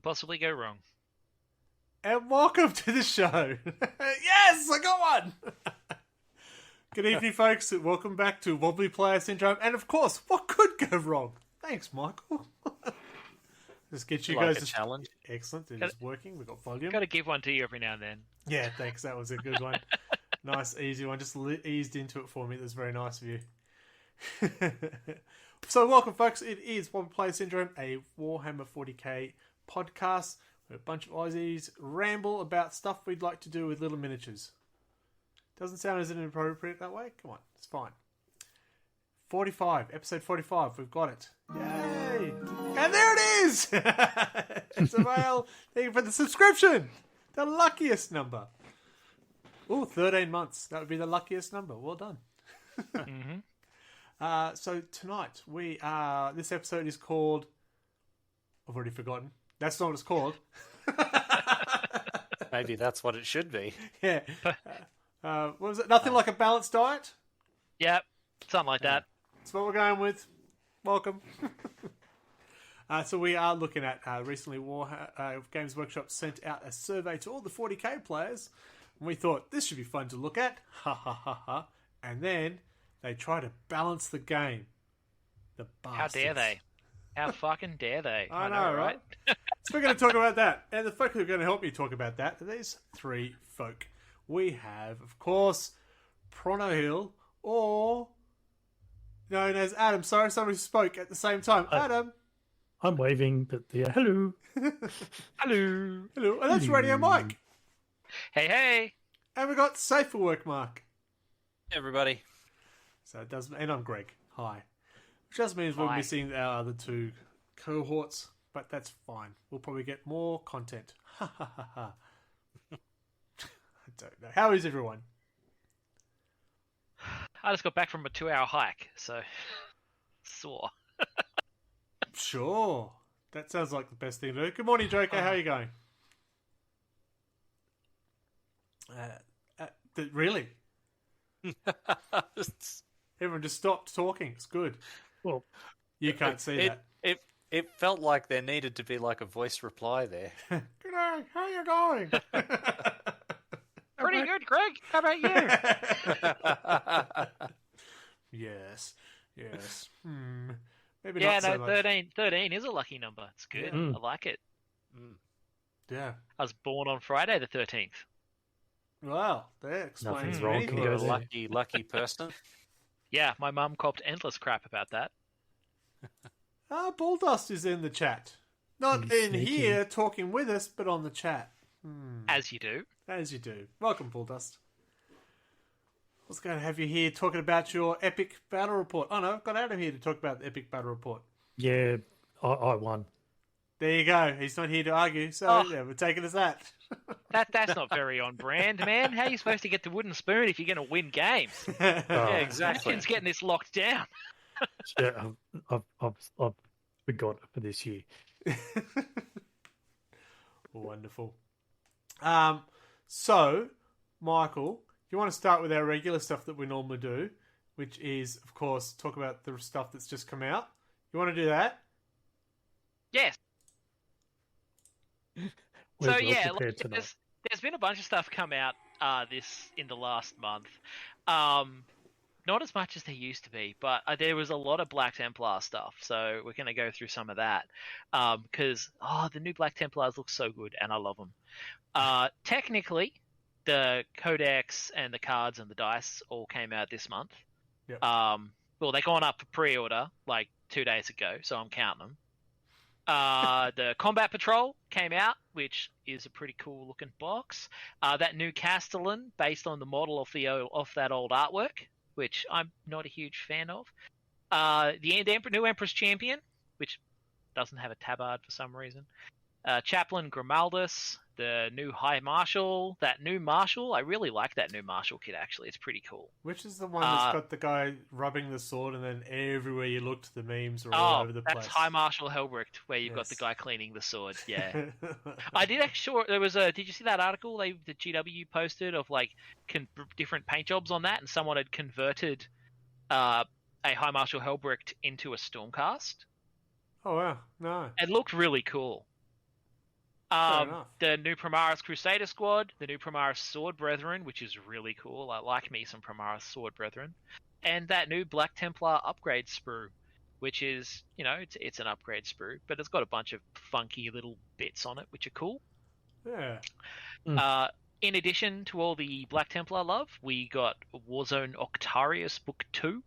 possibly go wrong? And welcome to the show. Yes, I got one. Good evening, folks. Welcome back to Wobbly Player Syndrome. And of course, what could go wrong? Thanks, Michael. Just get you guys a challenge. Excellent. It is working. We've got volume. Got to give one to you every now and then. Yeah, thanks. That was a good one. Nice, easy one. Just eased into it for me. That's very nice of you. So, welcome, folks. It is Wobbly Player Syndrome, a Warhammer 40k podcast where a bunch of Aussies ramble about stuff we'd like to do with little miniatures. Doesn't sound as inappropriate that way? Come on, it's fine. 45, episode 45, we've got it. Yay! And there it is! It's available. Thank you for the subscription! The luckiest number. Oh, 13 months. That would be the luckiest number. Well done. Mm-hmm. So tonight, this episode is called... I've already forgotten. That's not what it's called. Maybe that's what it should be. Yeah. What was it? Nothing like a balanced diet? Yep, something like that. That's what we're going with. Welcome. So we are looking at recently Games Workshop sent out a survey to all the 40k players. And we thought this should be fun to look at. Ha ha ha ha. And then they try to balance the game. The bastards. How dare they? How fucking dare they? I know, right? So we're going to talk about that. And the folk who are going to help me talk about that are these three folk. We have, of course, Prono Hill, or known as Adam. Sorry, somebody spoke at the same time. Adam. I'm waving, but yeah, hello. Hello. Hello. And that's Radio Mike. Hey, hey. And we got Safe for Work Mark. Hey, everybody. So it does, and I'm Greg. Hi. Which just means we're missing our other two cohorts, but that's fine. We'll probably get more content. Ha ha ha ha. I don't know. How is everyone? I just got back from a 2-hour hike, so sore. Sure. That sounds like the best thing to do. Good morning, Joker. How are you going? Really? Everyone just stopped talking. It's good. Well, you can't see that. It felt like there needed to be like a voice reply there. Good day. How are you going? Pretty good, Greg. How about you? Yes. Maybe Yeah, not so no, much. 13 is a lucky number. It's good. Yeah. I like it. Yeah. I was born on Friday the 13th. Wow, that explains Nothing's many wrong. things. You're a there. lucky person. Yeah, my mum copped endless crap about that. Bulldust is in the chat. Not He's in sneaky. here talking with us, but on the chat. As you do. As you do. Welcome, Bulldust. I was going to have you here talking about your epic battle report. Oh no, I've got Adam here to talk about the epic battle report. yeah, I won. There you go. He's not here to argue, so yeah, we're taking as that. That's not very on brand, man. How are you supposed to get the wooden spoon if you're going to win games? Yeah, exactly. Justin's getting this locked down. Yeah, I've forgot for this year. Wonderful. So, Michael, you want to start with our regular stuff that we normally do, which is, of course, talk about the stuff that's just come out. You want to do that? Yes. We're well yeah, prepared tonight. there's been a bunch of stuff come out in the last month. Not as much as there used to be, but there was a lot of Black Templar stuff, so we're going to go through some of that. Because the new Black Templars look so good, and I love them. Technically, the codex and the cards and the dice all came out this month. Yep. Well, they've gone up for pre-order like 2 days ago, so I'm counting them. The Combat Patrol came out, which is a pretty cool looking box. That new Castellan, based on the model of that old artwork, which I'm not a huge fan of. The new Empress Champion, which doesn't have a tabard for some reason. Chaplain Grimaldus, the new High Marshal, that new Marshal. I really like that new Marshal kit, actually. It's pretty cool. Which is the one that's got the guy rubbing the sword, and then everywhere you looked, the memes are all over the place. That's High Marshal Helbricht, where you've got the guy cleaning the sword. Yeah. I did actually. There was did you see that article the GW posted of like different paint jobs on that, and someone had converted a High Marshal Helbricht into a Stormcast? Oh wow, no. It looked really cool. enough. The new Primaris Crusader Squad, the new Primaris Sword Brethren, which is really cool. I like me some Primaris Sword Brethren, and that new Black Templar upgrade sprue, which is, it's an upgrade sprue, but it's got a bunch of funky little bits on it, which are cool. Yeah. In addition to all the Black Templar love, we got Warzone Octarius Book 2.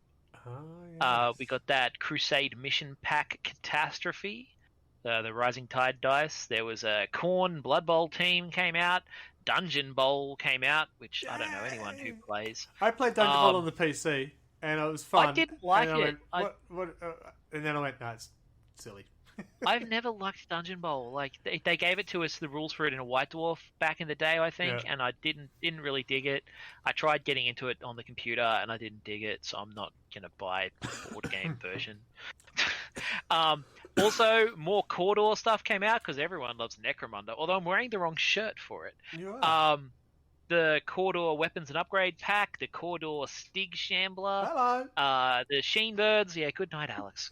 Oh, yes. We got that Crusade Mission Pack Catastrophe, the Rising Tide dice. There was a Khorne Blood Bowl team came out. Dungeon Bowl came out, which I don't know anyone who plays. I played Dungeon Bowl on the PC, and it was fun. I didn't like and it. I went, and then I went, no, it's silly. I've never liked Dungeon Bowl. Like they gave it to us, the rules for it in a White Dwarf back in the day, I think, and I didn't really dig it. I tried getting into it on the computer, and I didn't dig it, so I'm not gonna buy the board game version. Also, more Cawdor stuff came out because everyone loves Necromunda. Although I'm wearing the wrong shirt for it. You are. The Cawdor Weapons and Upgrade Pack, the Cawdor Stig Shambler, Hello. the Sheen Birds. Yeah, good night, Alex.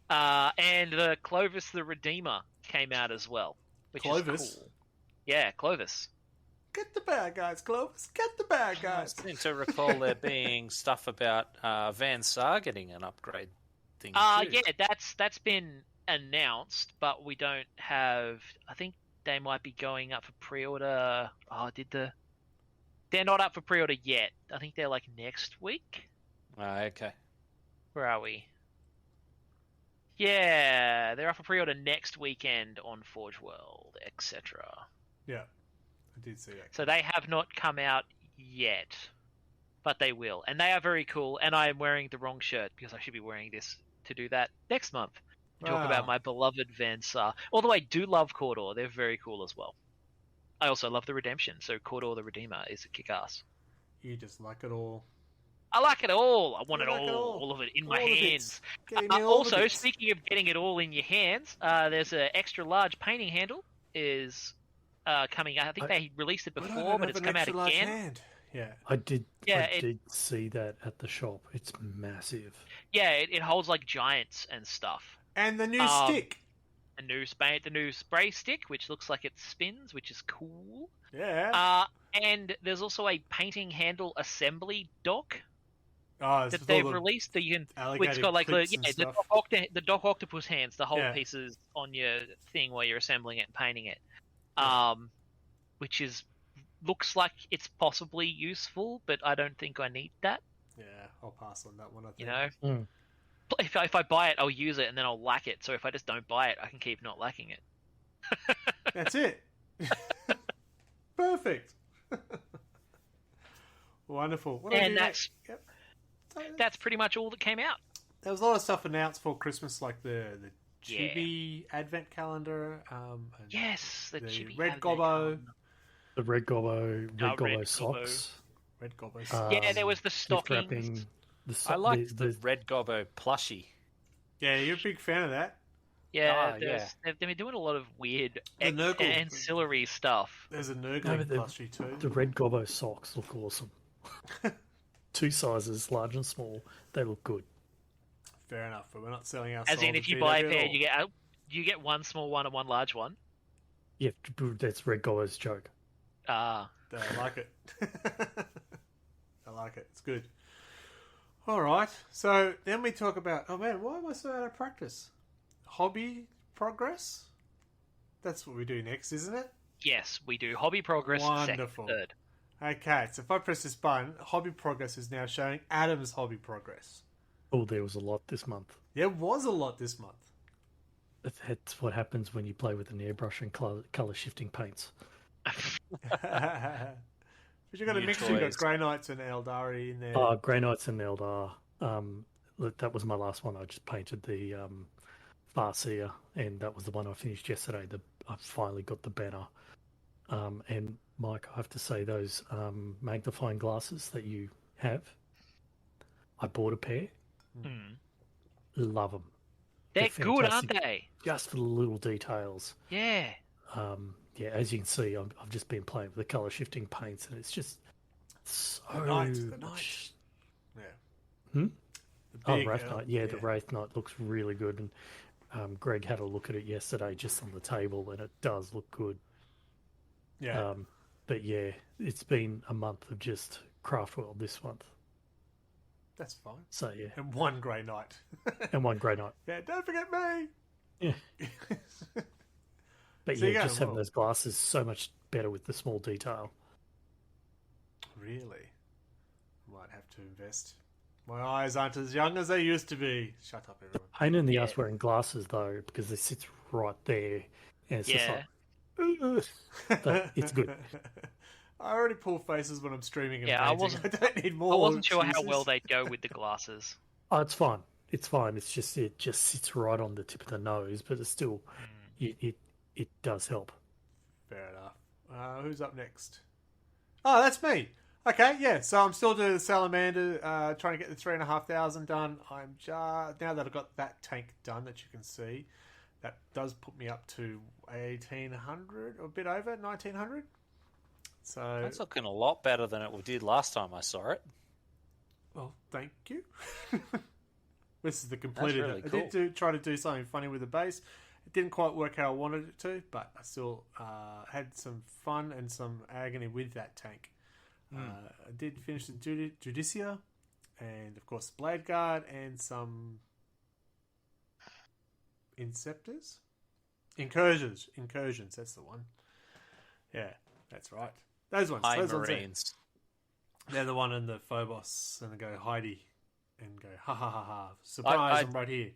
And the Clovis the Redeemer came out as well, which Clovis? is cool. Yeah, Clovis. Get the bad guys, Clovis. Get the bad I guys. seem to recall there being stuff about Van Sar getting an upgrade thing too. Yeah, that's been announced, but we don't have. I think they might be going up for pre-order. They're not up for pre-order yet. I think they're like next week. Okay. Where are we? Yeah, they're up for pre-order next weekend on Forge World, etc. Yeah, I did see that. So they have not come out yet, but they will, and they are very cool. And I am wearing the wrong shirt because I should be wearing this to do that next month. Talk about my beloved Van Sar. Although I do love Cawdor, they're very cool as well. I also love the Redemption, so Cawdor the Redeemer is a kick-ass. You just like it all. I like it all. I want You it like it all of it in my All the hands. bits. Give me all the Also, bits. speaking of getting it all in your hands, there's an extra large painting handle is coming out. I think they released it But I before, don't but have it's an come out extra large again. hand. Yeah. I did Yeah, see that at the shop. It's massive. Yeah, it holds like giants and stuff. And the new stick. The new spray stick, which looks like it spins, which is cool. Yeah. And there's also a painting handle assembly dock Oh, it's that with they've all the released. That you can, alligator which got like the clips and stuff. Doc Octopus hands, the whole Yeah. pieces on your thing while you're assembling it and painting it. Which looks like it's possibly useful, but I don't think I need that. Yeah, I'll pass on that one, I think. You know, Mm. if I buy it, I'll use it and then I'll lack it. So if I just don't buy it, I can keep not lacking it. That's it. Perfect. Wonderful. What And do I do next? Yep. That's pretty much all that came out. There was a lot of stuff announced for Christmas, like the Chibi Advent Calendar. And Yes, the Chibi Red Advent Gobbo. calendar. The Red Gobbo Red Gobbo. socks. Red Gobbo. Yeah, there was the gift stockings. wrapping, I liked the Red Gobbo plushie. Yeah, you're a big fan of that. Yeah, yeah. they've been doing a lot of weird The Nurgle. ancillary stuff. There's a No, Nurgling but plushie too. The Red Gobbo socks look awesome. 2 sizes, large and small. They look good. Fair enough, but we're not selling our As soul in, to if you GW buy a at pair, all. you get one small one and one large one. Yeah, that's Red Gobbo's joke. I like it. I like it. It's good. All right. So then we talk about, oh man, why am I so out of practice? Hobby progress? That's what we do next, isn't it? Yes, we do hobby progress. Wonderful. Second, third. Okay, so if I press this button, hobby progress is now showing Adam's hobby progress. Oh, there was a lot this month. There was a lot this month. That's what happens when you play with an airbrush and color shifting paints. But you've got a New mixture. You've got toys. Grey Knights and Eldari in there. Grey Knights and Eldar. That was my last one. I just painted the Farseer, and that was the one I finished yesterday. I finally got the banner. And Mike, I have to say, those magnifying glasses that you have, I bought a pair. Hmm. Love them. They're good, fantastic. aren't they? Just for the little details. Yeah. Yeah, as you can see, I've just been playing with the color shifting paints, and it's just so The Knights. much. Yeah. Hmm? The big, Wraith Knight. Yeah, the Wraith Knight looks really good. Greg had a look at it yesterday just on the table, and it does look good. Yeah. But yeah, it's been a month of just Craftworld this month. That's fine. So yeah. And one grey night. And one grey night. Yeah, don't forget me. Yeah. But So yeah, just having those glasses so much better with the small detail. Really? Might have to invest. My eyes aren't as young as they used to be. Shut up, everyone. Pain in the ass wearing glasses though, because it sits right there, and it's just like, but it's good. I already pull faces when I'm streaming and Yeah, painting. I don't need more. I wasn't sure how excuses. well they'd go with the glasses. Oh, it's fine. It's fine. It's just it just sits right on the tip of the nose, but it's still it does help. Fair enough. Who's up next? Oh, that's me. Okay, yeah. So I'm still doing the salamander, trying to get the 3,500 done. I'm just now that I've got that tank done, that you can see, that does put me up to 1,800, or a bit over 1,900. So That's looking a lot better than it did last time I saw it. well, thank you. This is the completed. Really I did try to do something funny with the base. It didn't quite work how I wanted it to, but I still had some fun and some agony with that tank. I did finish the Judicia, and of course the Blade Guard, and some Inceptors? Incursions, that's the one. Yeah, that's right. Those ones. Hi, those Marines. ones there. They're the one in the Phobos, and they go Heidi, and go ha ha ha ha. Surprise! I'm right here.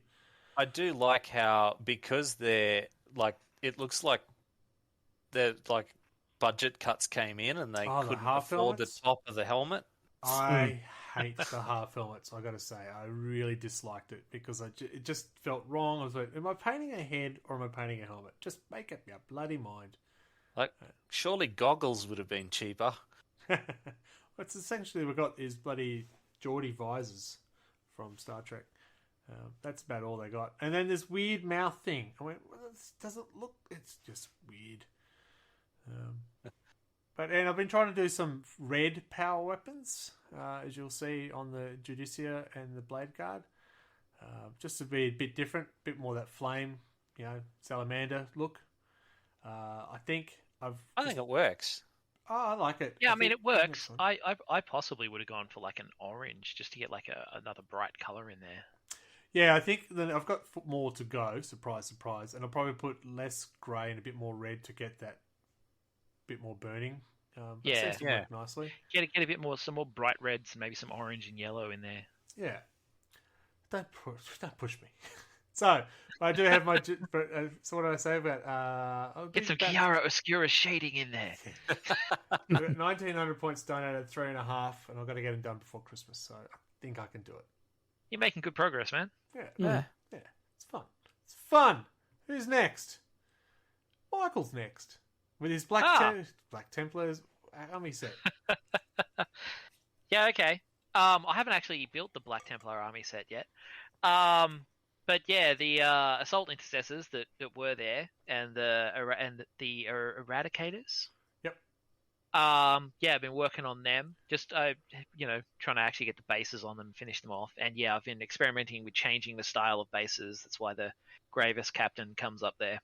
I do like how, because they're like, it looks like they're like budget cuts came in and they couldn't afford the top of the helmet. I hate the half helmets. I got to say, I really disliked it because it just felt wrong. I was like, am I painting a head or am I painting a helmet? Just make up your bloody mind. Like, surely goggles would have been cheaper. What's essentially we've got is bloody Geordie visors from Star Trek. That's about all they got. And then this weird mouth thing. I went, well, this doesn't look... It's just weird. And I've been trying to do some red power weapons, as you'll see on the Judicia and the Blade Guard. Just to be a bit different, a bit more that flame, salamander look. I think it works. Oh, I like it. Yeah, I mean, it works. I possibly would have gone for like an orange just to get like another bright color in there. Yeah, I think that I've got more to go. Surprise, surprise. And I'll probably put less grey and a bit more red to get that bit more burning. Work nicely. Get a bit more, some more bright reds, and maybe some orange and yellow in there. Yeah. Don't push me. So I do have my. So what did I say about? Get some Chiara Oscura shading in there. I've got 1,900 points done out of 3.5, and I've got to get them done before Christmas. So I think I can do it. You're making good progress, man. Yeah. It's fun. It's fun. Who's next? Michael's next with his Black Templars army set. Yeah, okay. I haven't actually built the Black Templar army set yet. But yeah, the assault intercessors that were there, and the eradicators. Yep. I've been working on them. Just trying to actually get the bases on them and finish them off. And yeah, I've been experimenting with changing the style of bases. That's why the Gravis Captain comes up there.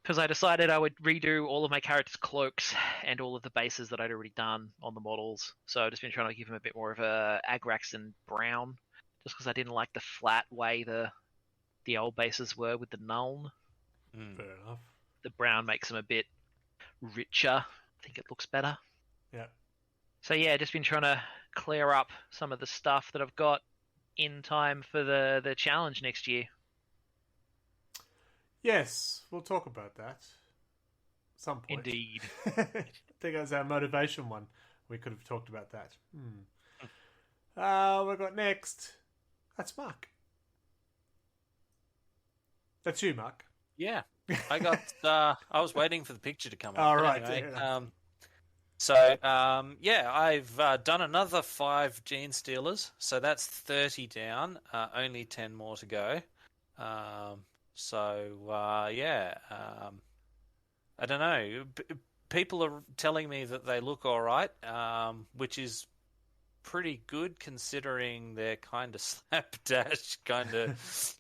Because I decided I would redo all of my characters' cloaks and all of the bases that I'd already done on the models. So I've just been trying to give them a bit more of a Agraxan brown, just because I didn't like the flat way the old bases were with the Nuln. Fair enough. The brown makes them a bit richer. I think it looks better. Yeah. So yeah, just been trying to clear up some of the stuff that I've got in time for the challenge next year. Yes, we'll talk about that at some point. Indeed. I think that was our motivation one. We could have talked about that. We've got next. That's Mark. That's you, Mark. Yeah. I got. I was waiting for the picture to come up. All right. Anyway, I've done another 5 Gene Stealers, so that's 30 down. Only 10 more to go. I don't know. People are telling me that they look all right, which is pretty good considering they're kind of slapdash, kind of.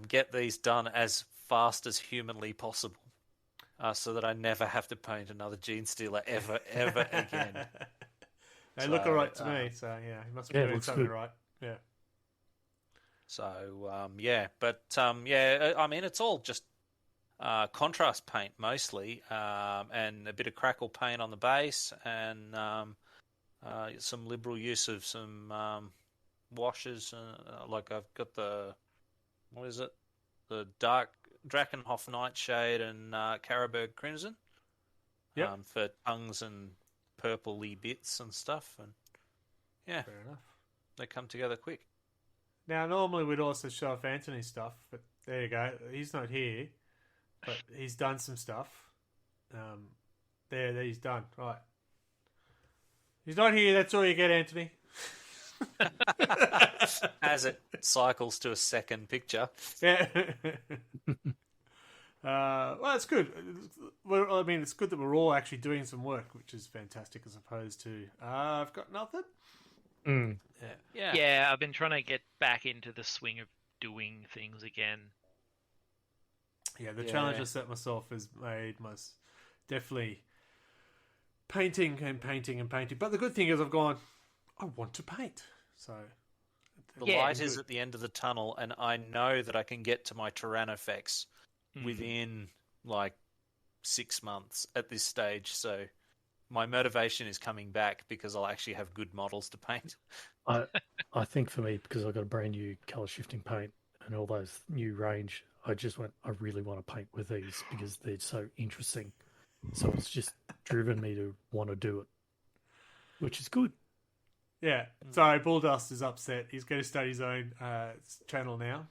get these done as fast as humanly possible, so that I never have to paint another Gene Stealer ever again. They look alright to me, so yeah, he must be doing something right. Yeah. So I mean, it's all just contrast paint mostly, and a bit of crackle paint on the base, and some liberal use of some washes. Like I've got the dark Drakenhof Nightshade and Caraberg Crimson. For tongues and purpley bits and stuff, and yeah, fair enough. They come together quick. Now, normally we'd also show off Anthony's stuff, but there you go. He's not here, but he's done some stuff. There, he's done. Right. He's not here. That's all you get, Anthony. As it cycles to a second picture. Yeah. Well, it's good. I mean, it's good that we're all actually doing some work, which is fantastic, as opposed to I've got nothing. Yeah, I've been trying to get back into the swing of doing things again. Yeah, the challenge I set myself has made most definitely painting and painting and painting. But the good thing is I've gone, I want to paint. So the light is at the end of the tunnel, and I know that I can get to my Tyrannofex within like 6 months at this stage. So my motivation is coming back because I'll actually have good models to paint. I think for me, because I've got a brand new colour shifting paint and all those new range, I really want to paint with these because they're so interesting. So it's just driven me to want to do it, which is good. Yeah. Sorry, Bulldust is upset. He's going to start his own channel now.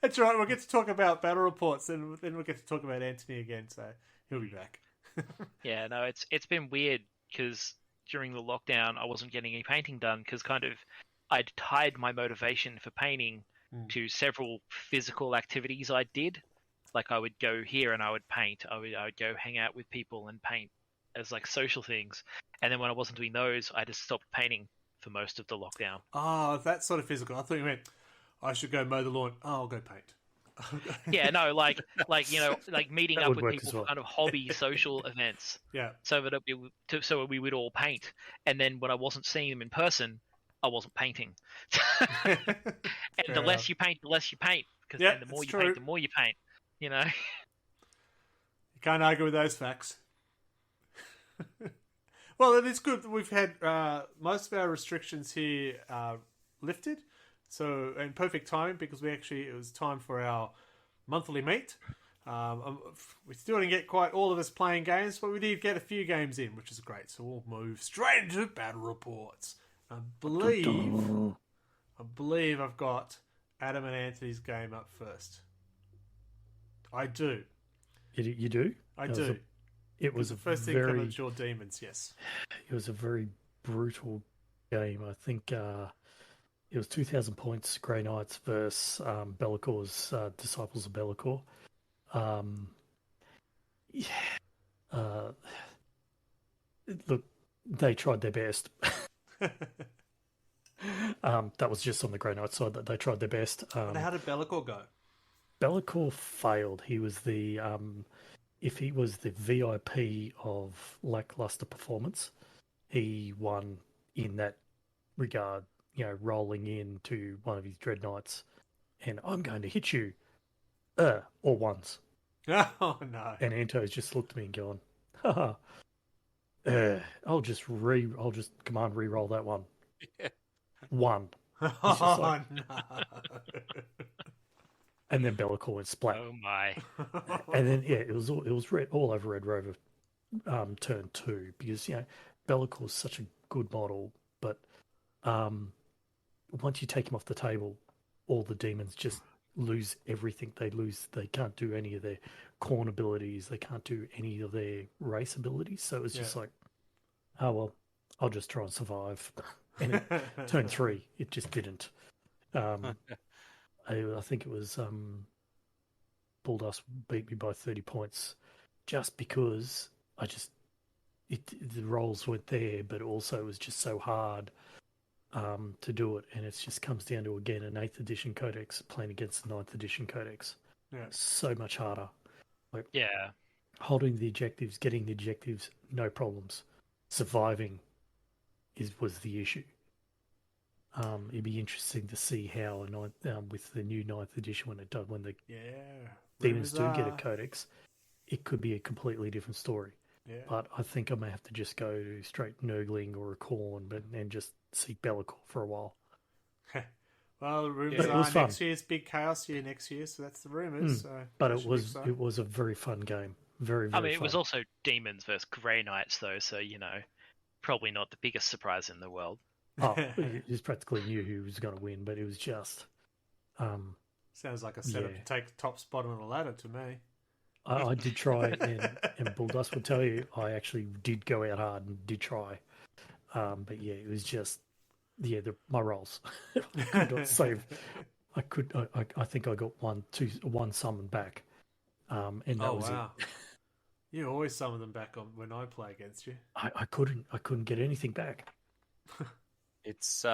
That's right. We'll get to talk about battle reports, and then we'll get to talk about Anthony again. So he'll be back. Yeah, no, it's been weird because during the lockdown I wasn't getting any painting done because kind of I'd tied my motivation for painting to several physical activities I did. Like I would go here and I would paint. I would go hang out with people and paint as like social things. And then when I wasn't doing those, I just stopped painting for most of the lockdown. Oh, that's sort of physical. I thought you meant I should go mow the lawn. Oh, I'll go paint. Yeah, no, like meeting up with people for kind of hobby social events. Yeah. So we would all paint, and then when I wasn't seeing them in person, I wasn't painting. And the less you paint, because then the more you paint, the more you paint. You know. You can't argue with those facts. Well, it is good that we've had most of our restrictions here lifted. So, in perfect timing because it was time for our monthly meet. We still didn't get quite all of us playing games, but we did get a few games in, which is great. So we'll move straight into battle reports. I believe I've got Adam and Anthony's game up first. I do. You do? I do. It was the first thing coming at your demons, yes. It was a very brutal game. I think it was 2,000 points, Grey Knights versus Bellacor's Disciples of Be'lakor. Look, they tried their best. That was just on the Grey Knights side that they tried their best. How did Be'lakor go? Be'lakor failed. He was the if he was the VIP of lackluster performance, he won in that regard. You know, rolling into one of his Dread Knights, and I'm going to hit you, all once. Oh no! And Anto's just looked at me and gone, haha. I'll just command re-roll that one. Yeah. One. Oh no! And then Be'lakor went splat. Oh my! And then it was red all over Red Rover, turn 2 because Be'lakor's such a good model, but once you take him off the table, all the demons just lose everything. They can't do any of their corn abilities. They can't do any of their race abilities. So it was just like, oh, well, I'll just try and survive. And turn 3, it just didn't. I think it was Bulldust beat me by 30 points just because the rolls weren't there, but also it was just so hard to do it, and it just comes down to, again, an 8th edition codex playing against the 9th edition codex. Yeah. So much harder. Yeah. Holding the objectives, getting the objectives, no problems. Surviving was the issue. It'd be interesting to see how with the new 9th edition when the demons do get a codex, it could be a completely different story. Yeah. But I think I may have to just go straight Nurgling or a Khorne, and just see Bellicor for a while. Well, the rumours are next year's big chaos year next year, so that's the rumours. So but it was a very fun game. Very, very I mean, fun. it was also demons versus Grey Knights, though, so, probably not the biggest surprise in the world. Oh, it was practically knew who was going to win, but it was just... sounds like a setup to take the top spot on the ladder to me. I did try, and Bulldust will tell you, I actually did go out hard and did try. But yeah, it was just, my rolls. I could not save. I think I got one summon back. And that was it. You always summon them back on when I play against you. I couldn't get anything back. It's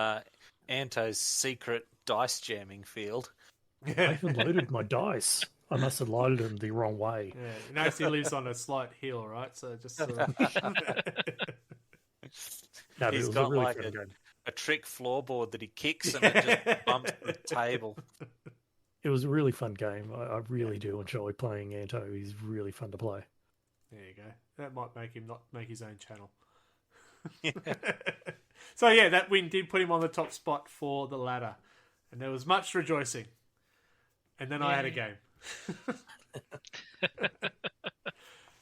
Anto's secret dice jamming field. I even loaded my dice. I must have loaded them the wrong way. Yeah, he knows he lives on a slight hill, right? So just sort of... No, He's got really a trick floorboard that he kicks and it just bumps the table. It was a really fun game. I really do enjoy playing Anto. He's really fun to play. There you go. That might make him not make his own channel. So yeah, that win did put him on the top spot for the ladder, and there was much rejoicing. And then I had a game.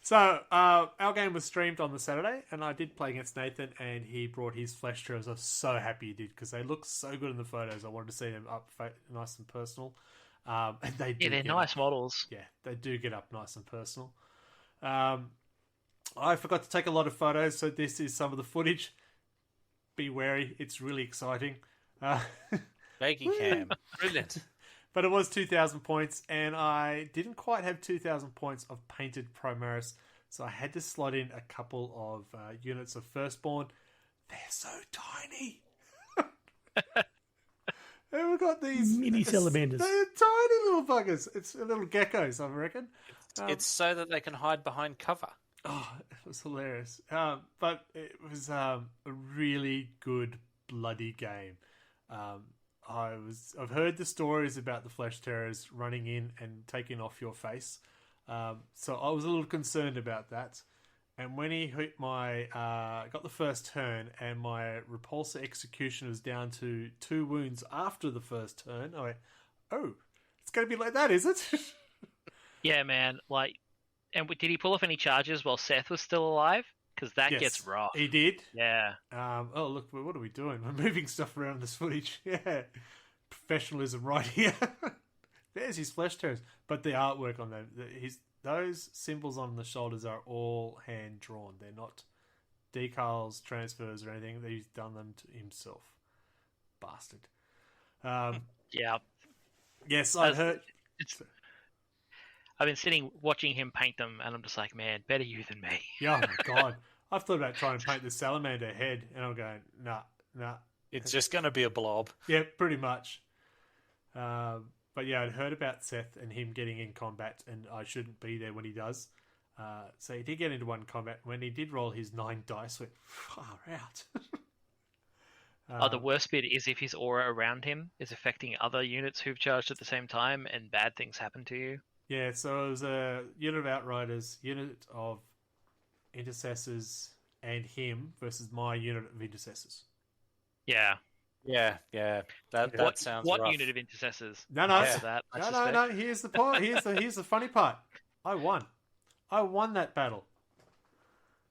So our game was streamed on the Saturday, and I did play against Nathan, and he brought his flesh trails. I was so happy he did, because they look so good in the photos. I wanted to see them up nice and personal. And they do they're nice models. Yeah, they do get up nice and personal. I forgot to take a lot of photos, so this is some of the footage. Be wary, it's really exciting. Shaky cam. Brilliant. But it was 2,000 points, and I didn't quite have 2,000 points of painted Primaris, so I had to slot in a couple of units of Firstborn. They're so tiny. And we've got these mini salamanders. They're tiny little buggers. It's little geckos, I reckon. It's so that they can hide behind cover. Oh, it was hilarious. But it was a really good bloody game. I've heard the stories about the flesh terrors running in and taking off your face. So I was a little concerned about that. And when he hit got the first turn, and my repulsor execution was down to 2 wounds after the first turn, I went, oh, it's going to be like that, is it? Yeah, man. And did he pull off any charges while Seth was still alive? Because that gets rough. He did. Yeah. Oh, look, what are we doing? We're moving stuff around in this footage. Yeah. Professionalism right here. There's his flesh terrors. But the artwork on them, those symbols on the shoulders are all hand-drawn. They're not decals, transfers, or anything. He's done them to himself. Bastard. Yeah. Yes, I heard... I've been sitting watching him paint them, and I'm just like, man, better you than me. Yeah, oh my God. I've thought about trying to paint the salamander head, and I'm going, nah. It's just going to be a blob. Yeah, pretty much. But yeah, I'd heard about Seth and him getting in combat, and I shouldn't be there when he does. So he did get into one combat. When he did roll his 9 dice, went far out. The worst bit is if his aura around him is affecting other units who've charged at the same time, and bad things happen to you. Yeah, so it was a unit of Outriders, unit of Intercessors, and him versus my unit of Intercessors. Yeah. Yeah. That sounds What rough. unit of Intercessors? No. No. Here's the part. Here's the funny part. I won that battle.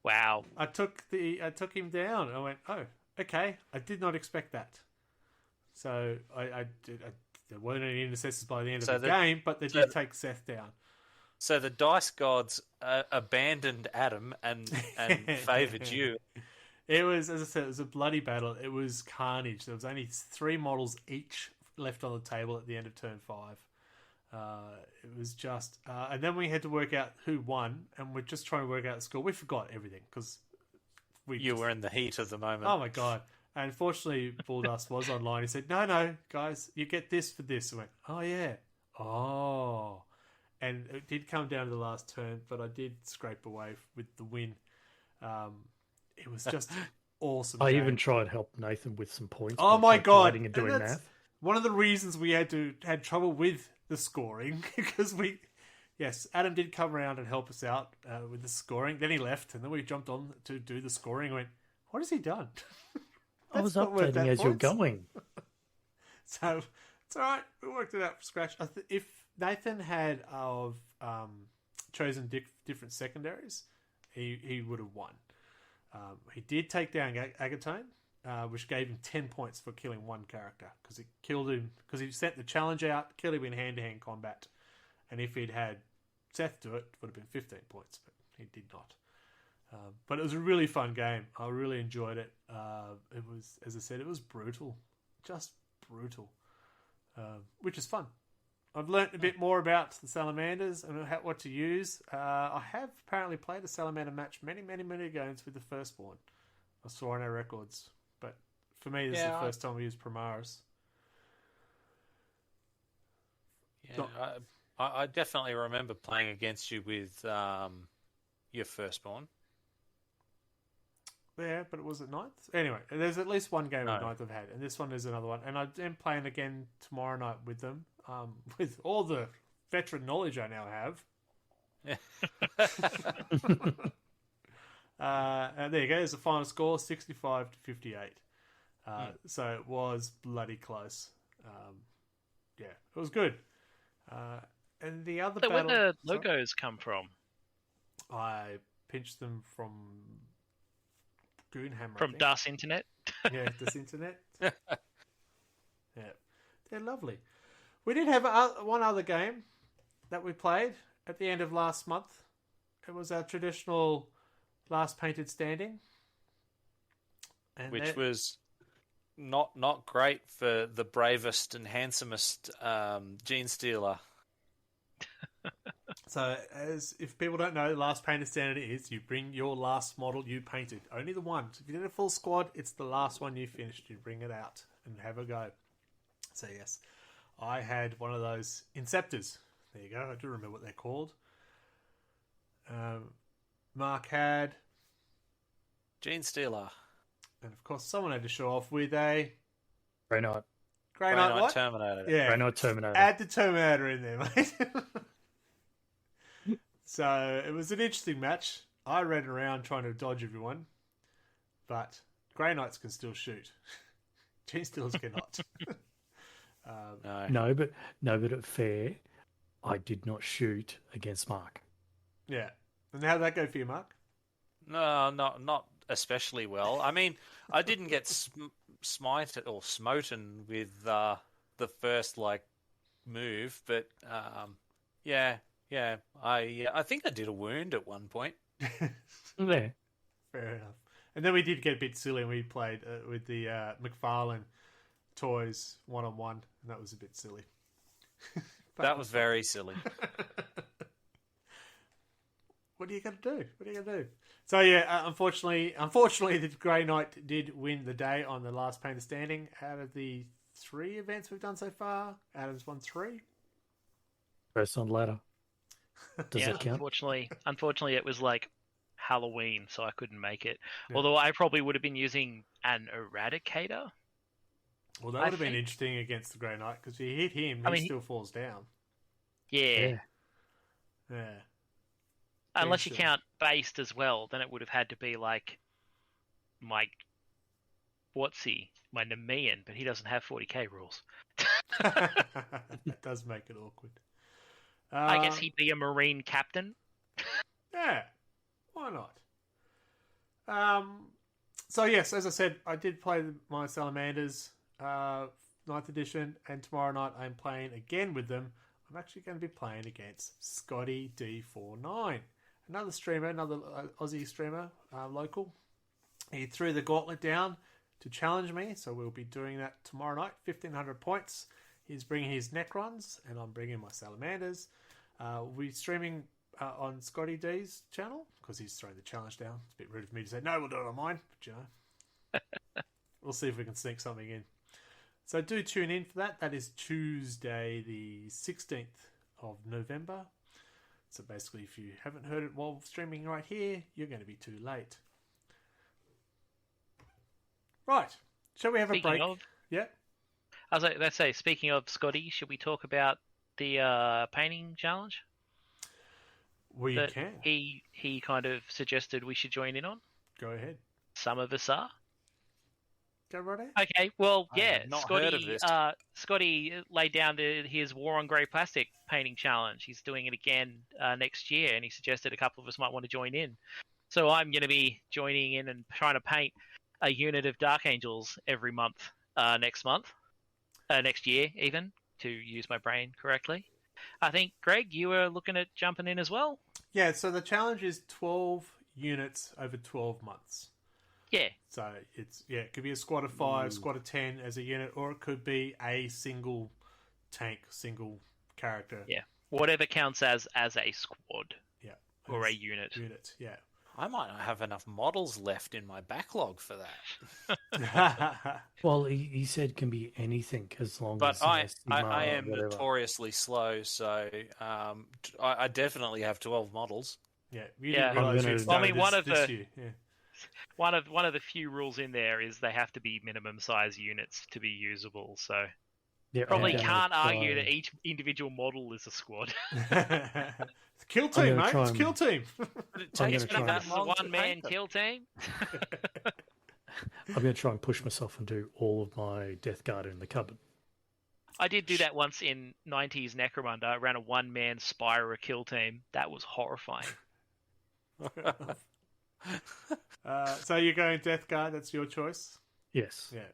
Wow. I took him down. I went, oh, okay. I did not expect that. So I there weren't any intercessors by the end of the game, but they did take Seth down. So the dice gods abandoned Adam and favoured you. It was, as I said, it was a bloody battle. It was carnage. There was only 3 models each left on the table at the end of turn 5. It was just... and then we had to work out who won, and we're just trying to work out the score. We forgot everything, because you were in the heat of the moment. Oh, my God. And unfortunately, Bulldust was online. He said, no, guys, you get this for this. I went, oh, yeah. Oh. And it did come down to the last turn, but I did scrape away with the win. It was just awesome. I even tried to help Nathan with some points. Oh, my God. And doing math. One of the reasons we had trouble with the scoring, because Yes, Adam did come around and help us out with the scoring. Then he left, and then we jumped on to do the scoring and went, what has he done? I was updating as you're going. So, it's all right. We worked it out from scratch. If Nathan had chosen different secondaries, he would have won. He did take down Agatone, which gave him 10 points for killing one character, because it killed him, because he sent the challenge out, killed him in hand-to-hand combat. And if he'd had Seth do it, it would have been 15 points, but he did not. But it was a really fun game. I really enjoyed it. It was, as I said, it was brutal. Just brutal. Which is fun. I've learnt a bit more about the salamanders and what to use. I have apparently played a salamander match many, many, many games with the firstborn. I saw on our records. But for me, this is the first time we used Primaris. Yeah, I definitely remember playing against you with your firstborn. Yeah, but it was at ninth. Anyway, there's at least one game at ninth I've had, and this one is another one. And I am playing again tomorrow night with them, with all the veteran knowledge I now have. And there you go. There's the final score, 65 to 58. So it was bloody close. Yeah, it was good. And the other battle... Where the logos come from? I pinched them from Goonhammer. From Das Internet? Yeah, Das Internet. Yeah, they're lovely. We did have one other game that we played at the end of last month. It was our traditional last painted standing. And which was not great for the bravest and handsomest Gene Stealer. So, if people don't know, the last painted standing is you bring your last model you painted. Only the one. So if you did a full squad, it's the last one you finished. You bring it out and have a go. So yes, I had one of those Inceptors. There you go. I do remember what they're called. Mark had Gene Stealer. And of course, someone had to show off with a Grey Knight. Grey Knight what? Terminator. Yeah. Grey Knight Terminator. Add the Terminator in there, mate. So it was an interesting match. I ran around trying to dodge everyone, but Grey Knights can still shoot. Gene Stealers cannot. No, but at fair, I did not shoot against Mark. Yeah. And how'd that go for you, Mark? No, not especially well. I mean, I didn't get smited or smoten with the first move, but yeah. I think I did a wound at one point. Yeah, fair enough. And then we did get a bit silly, and we played with the McFarlane toys 1-on-1, and that was a bit silly. That was very silly. What are you going to do? So yeah, unfortunately, the Grey Knight did win the day on the last painter standing. Out of the 3 events we've done so far, Adam's won 3. First on ladder. Does that count? Unfortunately, it was Halloween, so I couldn't make it. Yeah. Although I probably would have been using an Eradicator. Well, that would have been interesting against the Grey Knight, because if you hit him, he still falls down. Yeah. Unless you Sure. count based as well, then it would have had to be my Nemean, but he doesn't have 40k rules. That does make it awkward. I guess he'd be a Marine captain. Yeah, why not? So yes, as I said, I did play my Salamanders 9th edition, and tomorrow night I'm playing again with them. I'm actually going to be playing against Scotty D49, another streamer, another Aussie streamer, local. He threw the gauntlet down to challenge me, so we'll be doing that tomorrow night. 1,500 points. He's bringing his Necrons, and I'm bringing my Salamanders. We'll be streaming on Scotty D's channel, because he's throwing the challenge down. It's a bit rude of me to say, no, we'll do it on mine, but we'll see if we can sneak something in. So do tune in for that. That is Tuesday the 16th of November. So basically, if you haven't heard it while streaming right here, you're going to be too late. Right. Shall we have a break? Yeah. Let's say, speaking of Scotty, should we talk about the painting challenge? We can. He kind of suggested we should join in on. Go ahead. Some of us are. Go right ahead. Okay, well, yeah. Not heard of this. Scotty laid down his War on Grey Plastic painting challenge. He's doing it again next year, and he suggested a couple of us might want to join in. So I'm going to be joining in and trying to paint a unit of Dark Angels every month next year even, to use my brain correctly. I think, Greg, you were looking at jumping in as well? Yeah, so the challenge is 12 units over 12 months. Yeah. So it could be a squad of 5, squad of 10 as a unit, or it could be a single tank, single character. Yeah. Whatever counts as a squad. Yeah. Or a unit. Yeah. I might not have enough models left in my backlog for that. Well, he said can be anything as long as... But I am notoriously slow, so I definitely have 12 models. Yeah. You didn't realise you'd started this year. Yeah. One of the few rules in there is they have to be minimum size units to be usable. So probably can't argue that each individual model is a squad. Kill team, mate. It's kill team. It takes me that long to one-man paint them. kill team. I'm going to try and push myself and do all of my Death Guard in the cupboard. I did do that once in 90s Necromunda. I ran a one-man Spyra kill team. That was horrifying. So you're going Death Guard. That's your choice. Yes. Yeah.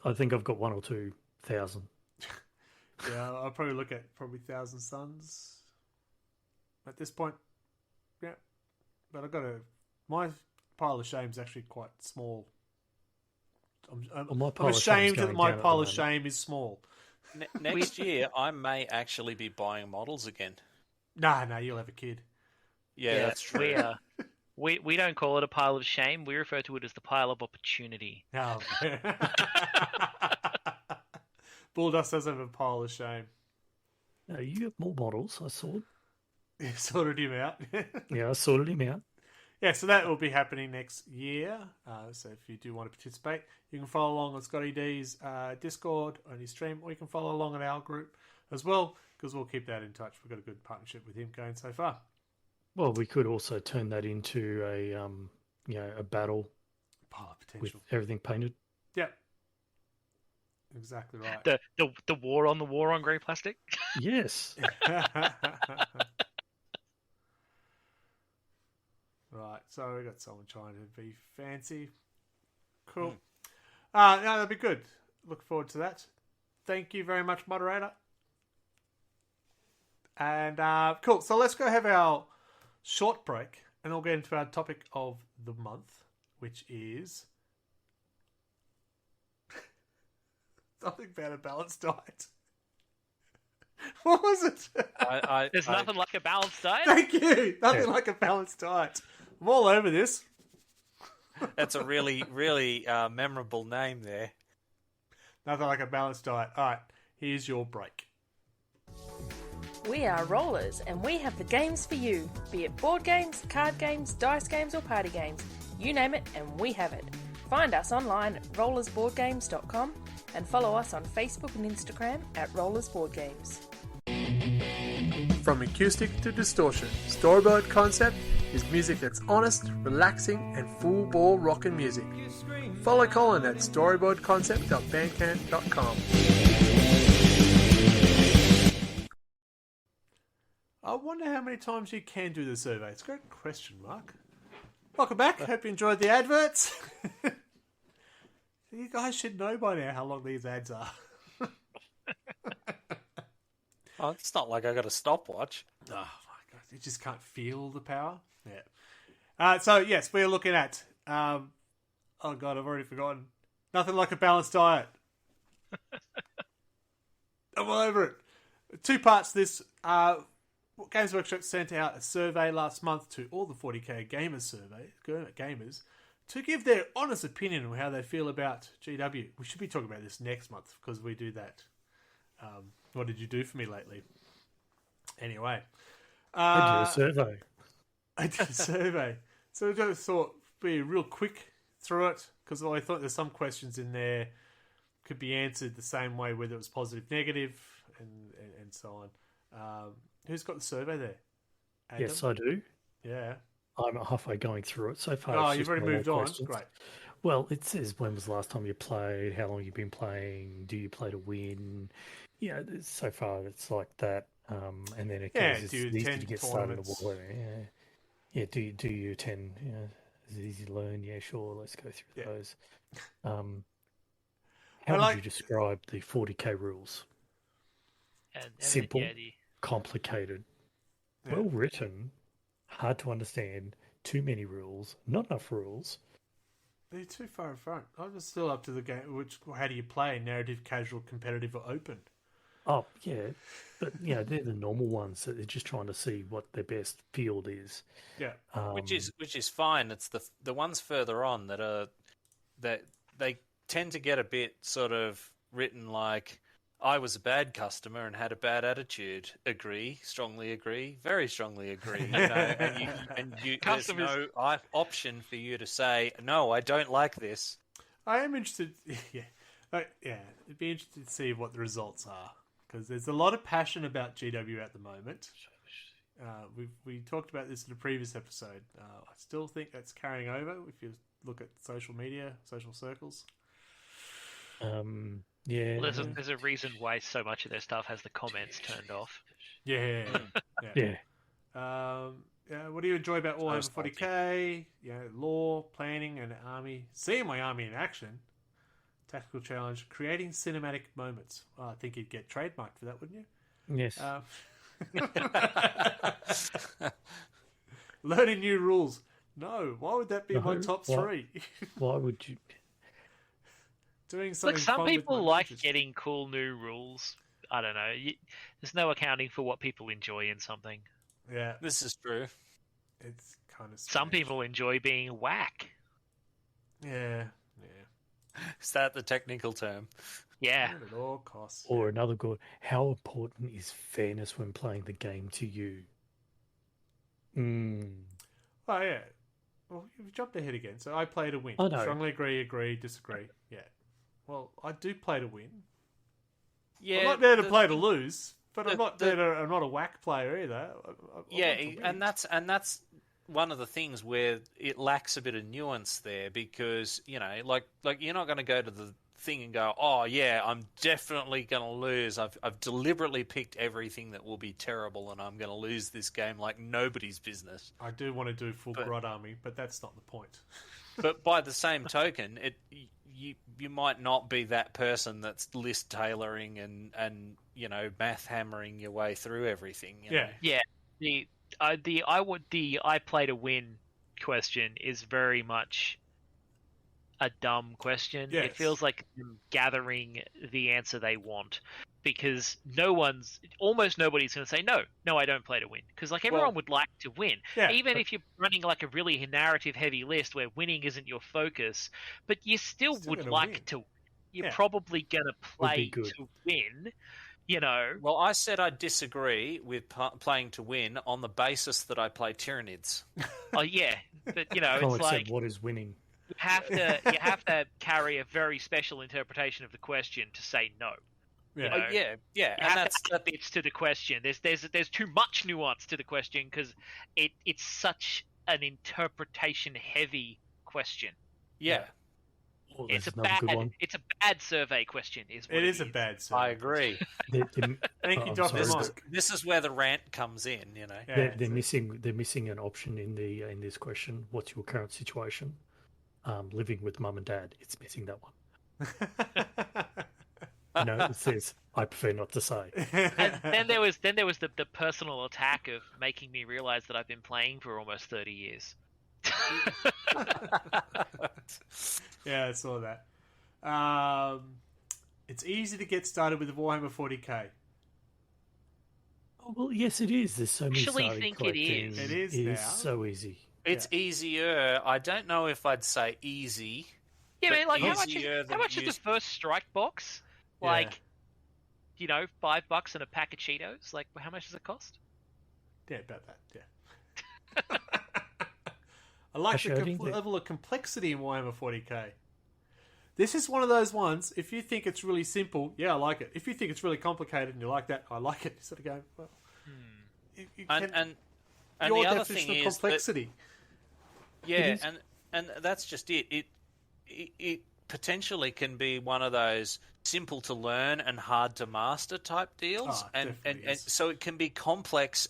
I think I've got 1 or 2 thousand. Yeah, I'll probably look at probably Thousand Suns at this point. Yeah, but my pile of shame is actually quite small. I'm ashamed that my pile of shame is small. Next year, I may actually be buying models again. No, you'll have a kid. Yeah, that's true. We don't call it a pile of shame. We refer to it as the pile of opportunity. Oh. Bulldust does have a pile of shame. No, you have more models, I saw. You sorted him out. Yeah, I sorted him out. Yeah, so that will be happening next year. So if you do want to participate, you can follow along on Scotty D's Discord on his stream, or you can follow along on our group as well, because we'll keep that in touch. We've got a good partnership with him going so far. Well, we could also turn that into a battle potential with everything painted. Yep. Exactly right. The war on grey plastic. Yes. Right, so we got someone trying to be fancy. Cool. No, that'd be good. Look forward to that. Thank you very much, moderator. And cool. So let's go have our short break, and we'll get into our topic of the month, which is something about a balanced diet. What was it? There's nothing like a balanced diet. Thank you. Nothing like a balanced diet. I'm all over this. That's a really, really memorable name there. Nothing like a balanced diet. All right, here's your break. We are Rollers, and we have the games for you. Be it board games, card games, dice games, or party games. You name it, and we have it. Find us online at rollersboardgames.com and follow us on Facebook and Instagram at rollersboardgames. From acoustic to distortion, Storyboard Concept is music that's honest, relaxing, and full-bore rockin' music. Follow Colin at storyboardconcept.bandcamp.com. I wonder how many times you can do the survey. It's a great question, Mark. Welcome back. Hope you enjoyed the adverts. You guys should know by now how long these ads are. Oh, it's not like I got a stopwatch. Oh my god, you just can't feel the power. Yeah. So yes, we're looking at. Oh god, I've already forgotten. Nothing like a balanced diet. I'm all over it. 2 parts. This Games Workshop sent out a survey last month to all the 40k gamers to give their honest opinion on how they feel about GW. We should be talking about this next month because we do that. What did you do for me lately? Anyway. I did a survey. I did a survey. So I just thought be real quick through it because I thought there's some questions in there could be answered the same way, whether it was positive, negative, and so on. Who's got the survey there? Adam? Yes, I do. Yeah. I'm halfway going through it so far. Oh, it's you've just already normal moved on. questions. Great. Well, it says when was the last time you played, how long you've been playing, do you play to win? Yeah, so far it's like that. And then it goes, do you it's easy attend to get started. tournaments? Yeah. Do you attend? Is it easy to learn? Yeah, sure. Let's go through those. How would you describe the 40k rules? And Simple, yeah, complicated, Yeah. well written, hard to understand, too many rules, not enough rules. They're too far in front. I'm still up to the game. How do you play? Narrative, casual, competitive, or open? Oh, yeah. But, they're the normal ones that they're just trying to see what their best field is. Yeah. Which is fine. It's the ones further on that they tend to get a bit sort of written like, I was a bad customer and had a bad attitude. Agree, strongly agree, very strongly agree. There's no option for you to say, no, I don't like this. I am interested. Yeah. It'd be interesting to see what the results are because there's a lot of passion about GW at the moment. We talked about this in a previous episode. I still think that's carrying over if you look at social media, social circles. Yeah. Well, there's a reason why so much of their stuff has the comments turned off. Yeah. What do you enjoy about Warhammer 40k? Lore, planning, and army. Seeing my army in action. Tactical challenge. Creating cinematic moments. Well, I think you'd get trademarked for that, wouldn't you? Yes. Learning new rules. No. Why would that be my top three? Why would you... Doing something. Look, some fun with people my like ninjas. getting cool new rules. I don't know. There's no accounting for what people enjoy in something. Yeah, This is true. it's kind of. Some people enjoy being whack. Yeah. Is that the technical term? Yeah. At all costs. Or another good, how important is fairness when playing the game to you? Oh yeah. Well, you've jumped ahead again. So I play to win. I know. Strongly agree, disagree. Yeah. Well, I do play to win. Yeah, I'm not there to play to lose, but I'm not I'm not a whack player either. and that's one of the things where it lacks a bit of nuance there because like you're not going to go to the thing and go, oh yeah, I'm definitely going to lose. I've deliberately picked everything that will be terrible, and I'm going to lose this game like nobody's business. I do want to do full Grot army, but that's not the point. But by the same token, you might not be that person that's list tailoring and math hammering your way through everything. You know? Yeah. The I play to win question is very much a dumb question. Yes. It feels like them gathering the answer they want because almost nobody's going to say no, I don't play to win because everyone would like to win. Yeah, Even if you're running like a really narrative heavy list where winning isn't your focus, but you still would gonna like win. to. You're probably going to play good. to win. Well, I said I disagree with playing to win on the basis that I play Tyranids. Oh yeah, but Colin it's like said, what is winning? you have to carry a very special interpretation of the question to say no. Yeah. You and have that's to add bits to the question. There's too much nuance to the question because it's such an interpretation heavy question. yeah. Oh, It's a there's another good one. bad survey question. It is a bad survey. I agree. Thank you, I'm Dr. sorry. Mike. This is where the rant comes in. Yeah, They're missing an option in this question. What's your current situation? Living with mum and dad. It's missing that one. It says I prefer not to say. And then there was the personal attack of making me realize that I've been playing for almost 30 years. Yeah, I saw that. It's easy to get started with the Warhammer 40k. Oh, well, yes, it is. There's so many Actually starting think it is. collecting. It is It now. is so easy. It's easier. I don't know if I'd say easy. Yeah, man, like how easier much is the first strike box? Like, you know, $5 and a pack of Cheetos. Like, how much does it cost? Yeah, about that. Yeah. I like the level of complexity in Warhammer 40k. This is one of those ones. If you think it's really simple, yeah, I like it. If you think it's really complicated and you like that, I like it. You sort of go, well, and your the other definition thing of complexity. And that's just it. It potentially can be one of those simple to learn and hard to master type deals, and so it can be complex,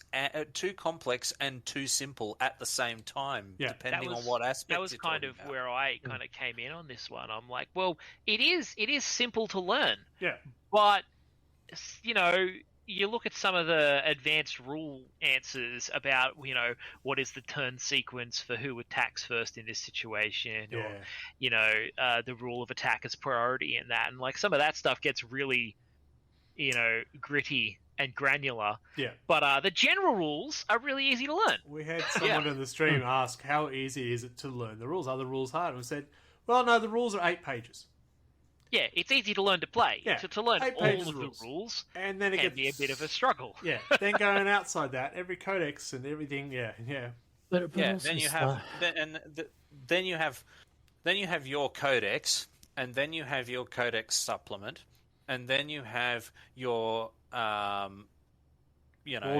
too complex and too simple at the same time, depending on what aspect. That was kind of where I kind of came in on this one. I'm like, well, it is simple to learn, but you know, you look at some of the advanced rule answers about, you know, what is the turn sequence for who attacks first in this situation, or, you know, the rule of attack as priority in that. And, like, some of that stuff gets really, you know, gritty and granular. Yeah. But the general rules are really easy to learn. We had someone in the stream ask, how easy is it to learn the rules? Are the rules hard? And we said, well, no, the rules are 8 pages. Yeah, it's easy to learn to play. Yeah. To learn all of the rules, and then it can be a bit of a struggle. Yeah, then going outside that, every codex and everything, But then you have then you have your codex, and then you have your codex supplement, and then you have your war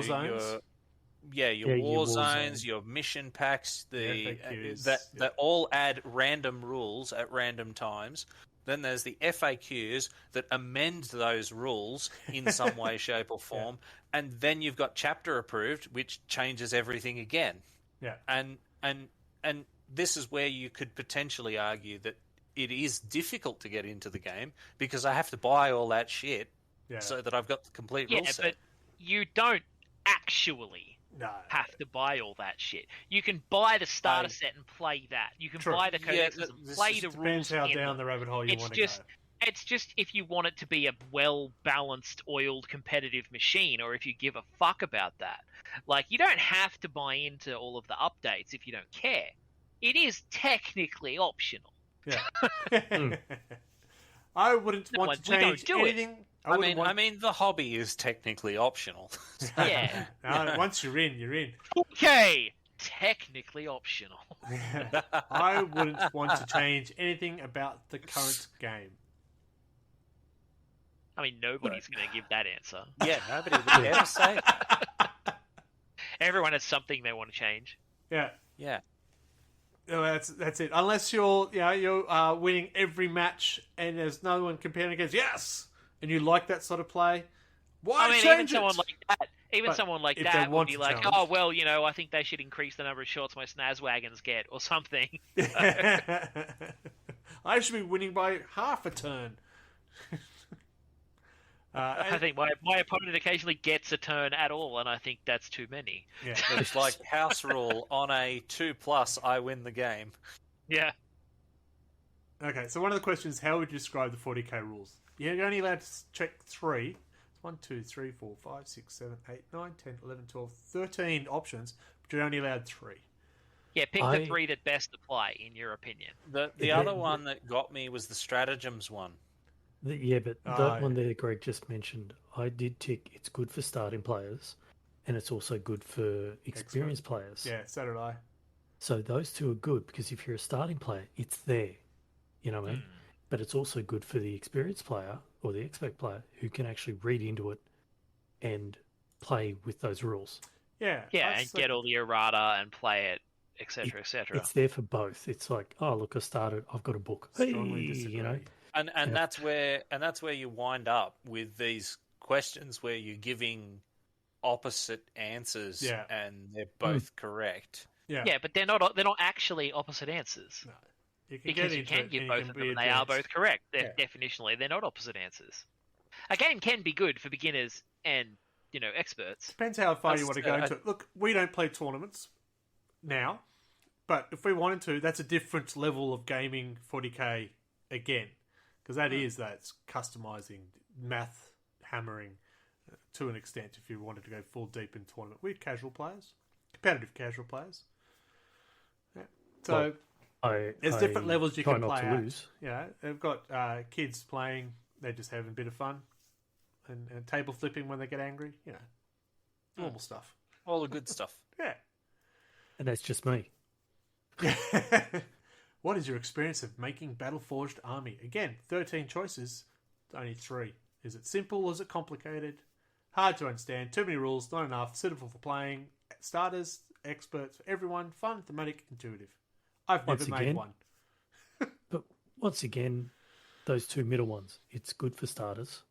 zones. Your war zones, your mission packs, that all add random rules at random times. Then there's the FAQs that amend those rules in some way, shape, or form. And then you've got chapter approved, which changes everything again. Yeah. And this is where you could potentially argue that it is difficult to get into the game because I have to buy all that shit so that I've got the complete rule set. Yeah, but you don't actually have to buy all that shit. You can buy the starter set and play that. You can buy the codexes and play the rules. Depends how down the rabbit hole you want to go. It's just if you want it to be a well-balanced, oiled, competitive machine, or if you give a fuck about that. Like, you don't have to buy into all of the updates if you don't care. It is technically optional. Yeah. I wouldn't want to change anything. I mean, the hobby is technically optional. Yeah. No, once you're in, you're in. Okay, technically optional. I wouldn't want to change anything about the current game. I mean, nobody's going to give that answer. Yeah, nobody would ever say that. Everyone has something they want to change. Yeah. Yeah. No, that's it. Unless you're winning every match and there's no one comparing against, and you like that sort of play. Why change it? Someone like that would be like, oh, well, you know, I think they should increase the number of shots my Snazwagons get or something. I should be winning by half a turn. I think my opponent occasionally gets a turn at all, and I think that's too many. Yeah. It's like house rule on a 2+, I win the game. Yeah. Okay, so one of the questions is, how would you describe the 40k rules? You're only allowed to check 3. 1, 2, 3, 4, 5, 6, 7, 8, 9, 10, 11, 12, 13 options, but you're only allowed 3. Yeah, pick the 3 that best apply, in your opinion. The other one that got me was the stratagems one. Yeah, but that one there Greg just mentioned, I did tick it's good for starting players, and it's also good for experienced players. Yeah, so did I. So those two are good, because if you're a starting player, it's there. You know what I mean? But it's also good for the experienced player or the expert player who can actually read into it and play with those rules. Yeah. Yeah, and get all the errata and play it, etc., etc. It's there for both. It's like, oh, look, I started, I've got a book. Strongly disagree. You know? And that's where you wind up with these questions where you're giving opposite answers and they're both correct. Yeah, but they're not actually opposite answers. No. You can give both of them, and they are both correct. Definitionally, they're not opposite answers. A game can be good for beginners and, you know, experts. Depends how far you want to go into it. Look, we don't play tournaments now, but if we wanted to, that's a different level of gaming 40k again. Because that's customizing, math, hammering to an extent if you wanted to go full deep in tournament with casual players, competitive casual players. So There's there's different levels you try can not play to at. lose. Yeah, they've got kids playing. They're just having a bit of fun, and table flipping when they get angry. You know, normal stuff. All the good stuff. Yeah. And that's just me. What is your experience of making Battle-Forged Army? Again, 13 choices, only 3. Is it simple? Is it complicated? Hard to understand. Too many rules. Not enough. Suitable for playing. Starters, experts, for everyone. Fun, thematic, intuitive. I've never made one. But once again, those 2 middle ones, it's good for starters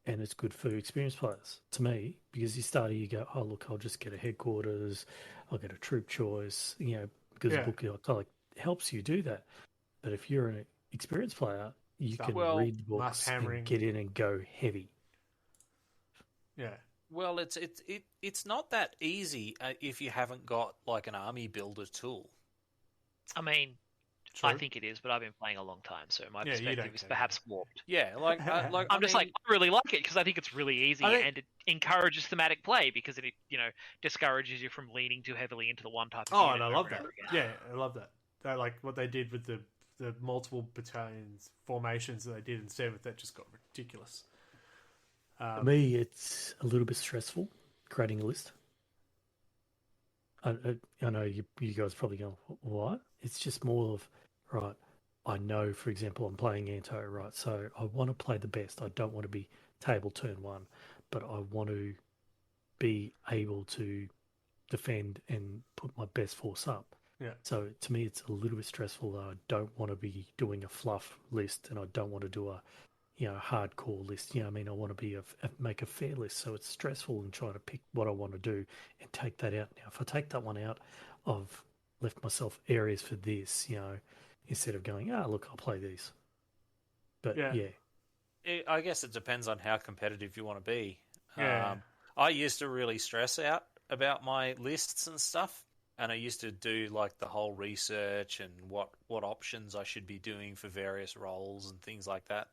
and it's good for experienced players, to me, because you start, you go, oh, look, I'll just get a headquarters, I'll get a troop choice, because the book kind of helps you do that. But if you're an experienced player, you can read the books and get in and go heavy. Yeah. Well, it's not that easy if you haven't got like an army builder tool. I mean, True. I think it is, but I've been playing a long time, so my perspective is perhaps warped. Yeah, I really like it because I think it's really easy and it encourages thematic play because it discourages you from leaning too heavily into the one type of Oh, unit and I over love and that. over again. Yeah, I love that. They like what they did with the multiple battalions formations that they did instead with that just got ridiculous. For me, it's a little bit stressful creating a list. I know you guys probably go, what? It's just more of, right, I know, for example, I'm playing Anto, right? So I want to play the best. I don't want to be table turn 1, but I want to be able to defend and put my best force up. Yeah. So to me, it's a little bit stressful that I don't want to be doing a fluff list and I don't want to do a hardcore list. I mean, I want to make a fair list. So it's stressful in trying to pick what I want to do and take that out. Now, if I take that one out, I've left myself areas for this, instead of going, look, I'll play these. But I guess it depends on how competitive you want to be. Yeah. I used to really stress out about my lists and stuff. And I used to do like the whole research and what options I should be doing for various roles and things like that.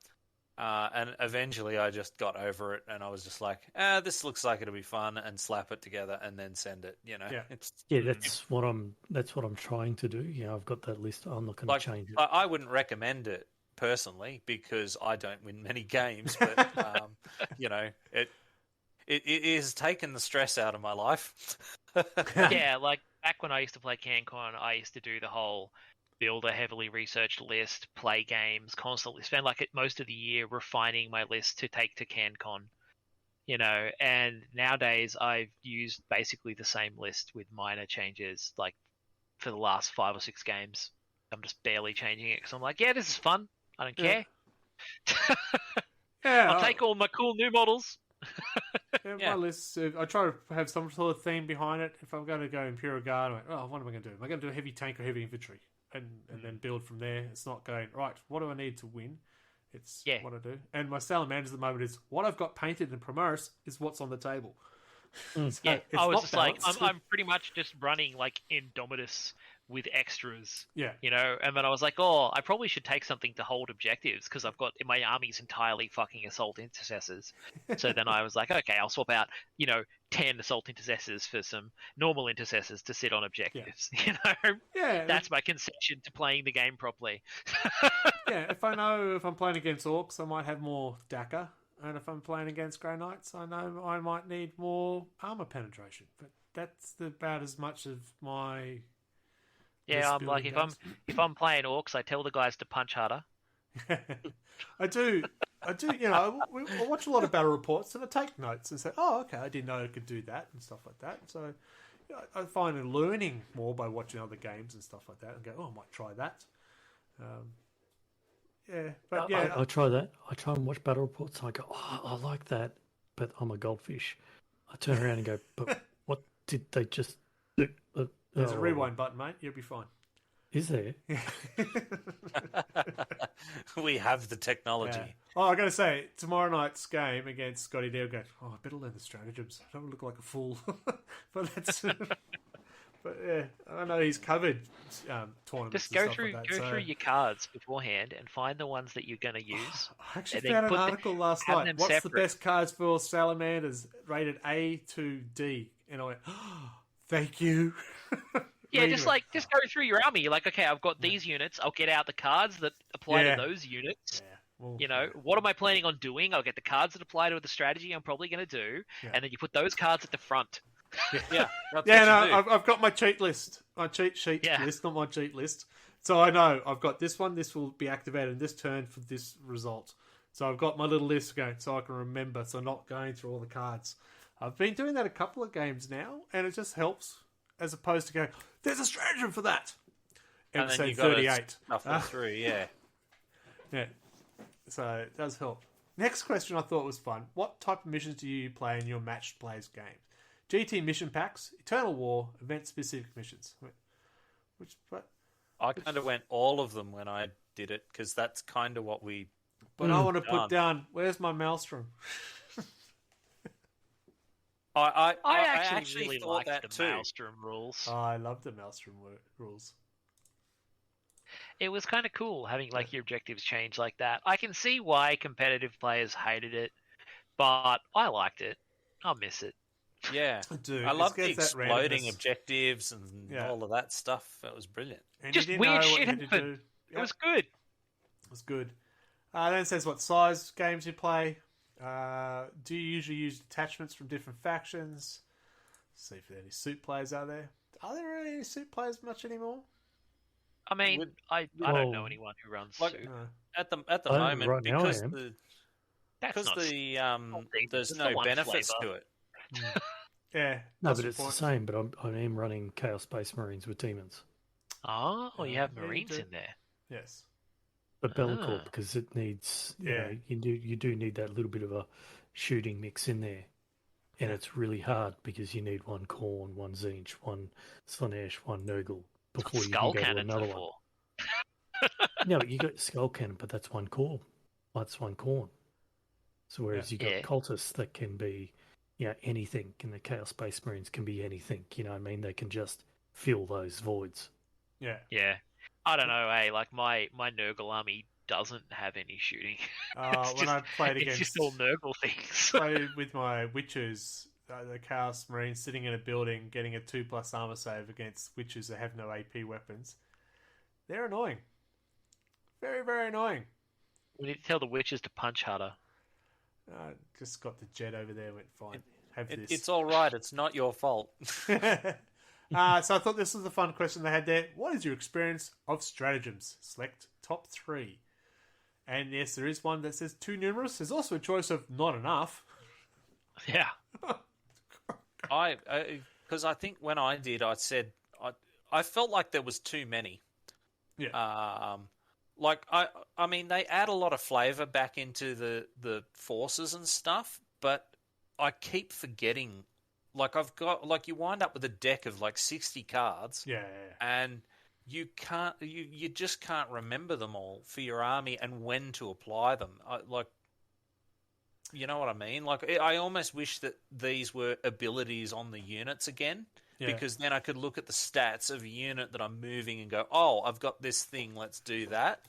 And eventually I just got over it and I was just like, this looks like it'll be fun, and slap it together and then send it, Yeah. That's what I'm trying to do. I've got that list. I'm not going to change it. I wouldn't recommend it personally because I don't win many games, but it has taken the stress out of my life. Yeah, like back when I used to play CanCon, I used to do the whole build a heavily researched list, play games, constantly spend most of the year refining my list to take to CanCon, and nowadays I've used basically the same list with minor changes, like for the last 5 or 6 games. I'm just barely changing it because I'm like, yeah, this is fun. I don't care. I'll take all my cool new models. My list, I try to have some sort of theme behind it. If I'm going to go Imperial Guard, I'm like, what am I going to do? Am I going to do a heavy tank or heavy infantry? And then build from there. It's not going, right, what do I need to win? It's what I do. And my salamanders at the moment is what I've got painted in Primaris is what's on the table. So I was just balanced. I'm pretty much just running like Indomitus with extras. Yeah. And then I was like, I probably should take something to hold objectives because I've got my army's entirely fucking assault intercessors. So then I was like, okay, I'll swap out, 10 assault intercessors for some normal intercessors to sit on objectives. Yeah. That's my concession to playing the game properly. If I know if I'm playing against orcs, I might have more DACA. And if I'm playing against Grey Knights, I know I might need more armor penetration. But that's about as much of my... Yeah, I'm like, if I'm playing orcs, I tell the guys to punch harder. I do. I watch a lot of battle reports and I take notes and say, oh, okay, I didn't know I could do that and stuff like that. So I find learning more by watching other games and stuff like that and go, I might try that. I try that. I try and watch battle reports and I go, I like that, but I'm a goldfish. I turn around and go, but what did they just do? There's a rewind button, mate. You'll be fine. Is there? We have the technology. Yeah. Oh, I got to say, tomorrow night's game against Scotty D, I'll go, I better learn the stratagems. I don't look like a fool. But that's... But yeah, I know he's covered tournaments. Just go through your cards beforehand and find the ones that you're going to use. I actually found an article last night. What's the best cards for Salamanders rated A to D? And I went, thank you. Yeah, just go through your army. You're like, okay, I've got these units. I'll get out the cards that apply to those units. Yeah. Well, What am I planning on doing? I'll get the cards that apply to the strategy I'm probably going to do, and then you put those cards at the front. I've got my cheat list, my cheat sheet list, not my cheat list. So I know I've got this one. This will be activated in this turn for this result. So I've got my little list going, so I can remember. So not going through all the cards. I've been doing that a couple of games now, and it just helps as opposed to going, there's a stratagem for that. And then Episode you got 38. Shuffle through, yeah. So it does help. Next question I thought was fun. What type of missions do you play in your matched plays games? GT mission packs, Eternal War, event-specific missions. I kind of went all of them when I did it, because that's kind of what we... But I want to put down, where's my Maelstrom? I actually really thought liked that the too. Maelstrom rules. Oh, I love the Maelstrom rules. It was kind of cool having like your objectives change like that. I can see why competitive players hated it, but I liked it. I'll miss it. Yeah, I do. I love the It gets that exploding randomness. objectives and all of that stuff. That was brilliant. And Just you didn't weird know what shit you had to happened. do. It was good. It was good. Then it says what size games you play. Do you usually use detachments from different factions? Let's see if there are any suit players out there. Are there any suit players much anymore? I mean, I don't know anyone who runs Like, suit. No. At the I- moment, right now I because am. That's not there's It's no the one benefits flavour. to it. Yeah. No, that's but it's the point. same. But I am running Chaos Space Marines with demons. Oh, you have Yeah, you Marines do. in there. Yes. But Bellicorp, Ah. because it needs, Yeah. you do need that little bit of a shooting mix in there, and it's really hard because you need one Khorne, one Zinch, one Slanesh, one Nurgle before you Skull can go to cannons another are one. for. No, you got Skull Cannon, but that's one core. That's one Khorne. So whereas you got Yeah. cultists that can be, anything, and the Chaos Space Marines can be anything. You know what I mean? They can just fill those voids. Yeah. Yeah. I don't know, like my Nurgle army doesn't have any shooting. When I played It's against just all Nurgle things. played with my witches, the Chaos Marines sitting in a building getting a 2+ armor save against witches that have no AP weapons. They're annoying. Very, very annoying. We need to tell the witches to punch harder. Just got the jet over there. Went fine. Have this. It's all right. It's not your fault. So I thought this was a fun question they had there. What is your experience of stratagems? Select top 3. And yes, there is one that says too numerous. There's also a choice of not enough. Yeah. Because I think when I did, I said I felt like there was too many. Yeah. I mean, they add a lot of flavor back into the forces and stuff, but I keep forgetting. Like you wind up with a deck of like 60 cards. Yeah. And you just can't remember them all for your army and when to apply them. You know what I mean? Like, I almost wish that these were abilities on the units again, because then I could look at the stats of a unit that I'm moving and go, oh, I've got this thing, let's do that.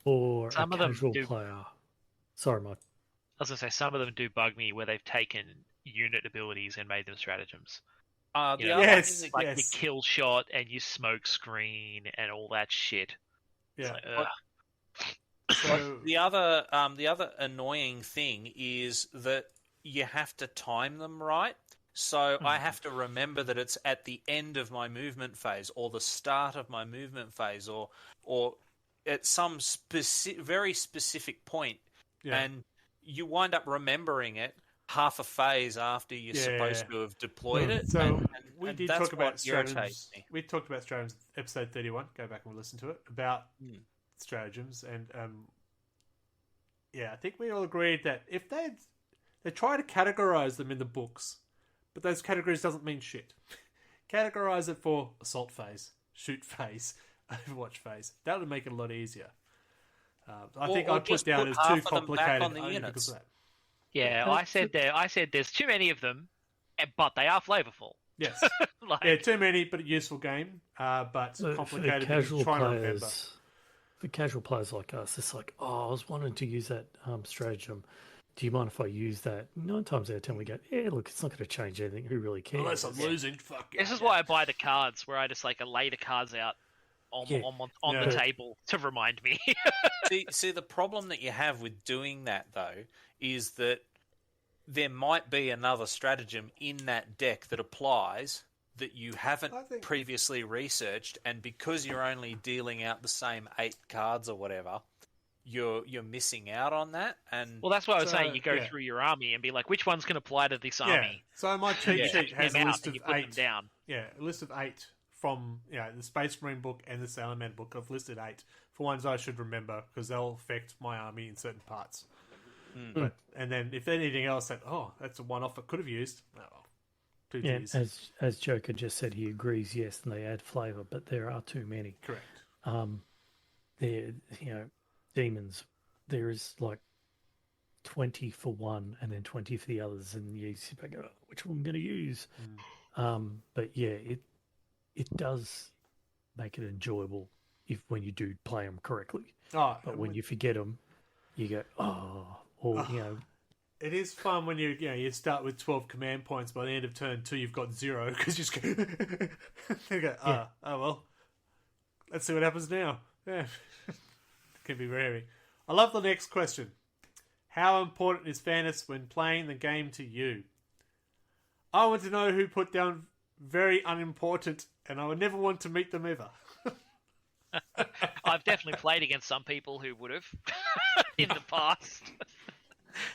Or Some a of them casual do- player. Sorry, Mike. I was gonna say some of them do bug me where they've taken unit abilities and made them stratagems. The know, other Yes. thing Like Yes. the kill shot and you smoke screen and all that shit. It's Yeah. like, ugh. So, the other annoying thing is that you have to time them right. So I have to remember that it's at the end of my movement phase or the start of my movement phase or at some very specific point, and you wind up remembering it half a phase after you're supposed to have deployed it. So and we and did that's talk about what irritates stratagems. me. We talked about stratagems episode 31. Go back and listen to it about stratagems, and I think we all agreed that if they try to categorize them in the books, but those categories doesn't mean shit. Categorize it for assault phase, shoot phase, Overwatch phase. That would make it a lot easier. I think I'd put just down put as half too of them back complicated on the only units. because of that. Yeah, I said there's too many of them, but they are flavorful. Yes. Like, Too many, but a useful game. But So complicated. for casual trying to remember. players, for casual players like us, it's like, I was wanting to use that stratagem, do you mind if I use that? 9 times out of 10 we go, yeah, look, it's not going to change anything. Who really cares? Unless I'm losing, fuck This is why I buy the cards, where I just like lay the cards out on the table to remind me. see, the problem that you have with doing that, though, is that there might be another stratagem in that deck that applies that you haven't previously researched, and because you're only dealing out the same 8 cards or whatever, you're missing out on that. And well, that's what I was saying. You go through your army and be like, which ones can apply to this army? So my cheat sheet has a list of 8. Down. Yeah, a list of 8 from the Space Marine book and the Sailor Man book. I've listed 8 for ones I should remember because they'll affect my army in certain parts. And then if anything else that that's a one-off I could have used. As Joker just said, he agrees. Yes, and they add flavour, but there are too many. Correct. There, demons. There is like 20 for one, and then 20 for the others, and you sit back and go, which one am I going to use? But yeah, it does make it enjoyable when you do play them correctly. But when you forget them, you go, It is fun when you start with 12 command points. By the end of turn 2, you've got 0 because you just go, well, let's see what happens now. Yeah, it can be very heavy. I love the next question. How important is fairness when playing the game to you? I want to know who put down very unimportant, and I would never want to meet them ever. I've definitely played against some people who would have in the past.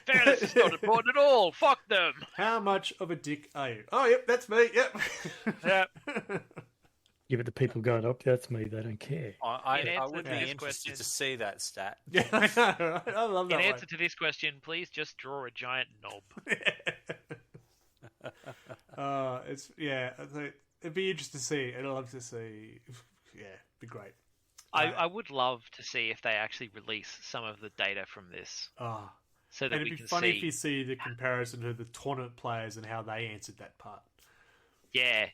Fairness is not important at all. Fuck them. How much of a dick are you? Oh, yep, that's me. Yep. Yep. Yeah, but the people going up, that's me. They don't care. I would be interested to see that stat. Yeah, I know. Right? I love that. In answer to this question, please just draw a giant knob. It'd be interesting to see. I'd love to see. Yeah, it'd be great. I would love to see if they actually release some of the data from this. So that and it'd be funny if you see the comparison to the tournament players and how they answered that part. Yeah.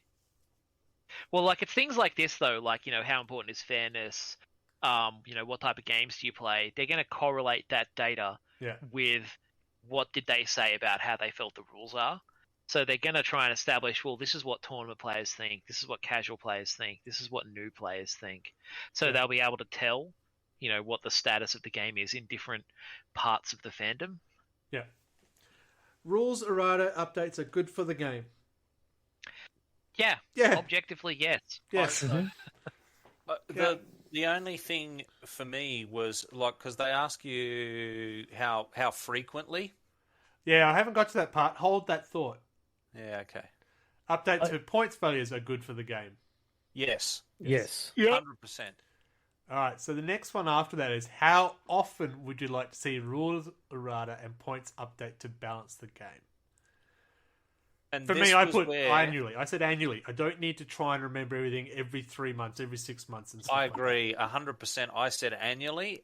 Well, like it's things like this though, like how important is fairness? What type of games do you play? They're going to correlate that data with what did they say about how they felt the rules are. So they're going to try and establish, well, this is what tournament players think, this is what casual players think, this is what new players think. So they'll be able to tell, what the status of the game is in different parts of the fandom. Yeah. Rules errata updates are good for the game. Yeah. Objectively, yes. Yes. The only thing for me was because they ask you how frequently. Yeah, I haven't got to that part. Hold that thought. Yeah, okay. Update to points values are good for the game. Yes. 100%. All right, so the next one after that is how often would you like to see rules errata and points update to balance the game? And for me, I put annually. I said annually. I don't need to try and remember everything every 3 months, every 6 months. And stuff I agree, 100%. I said annually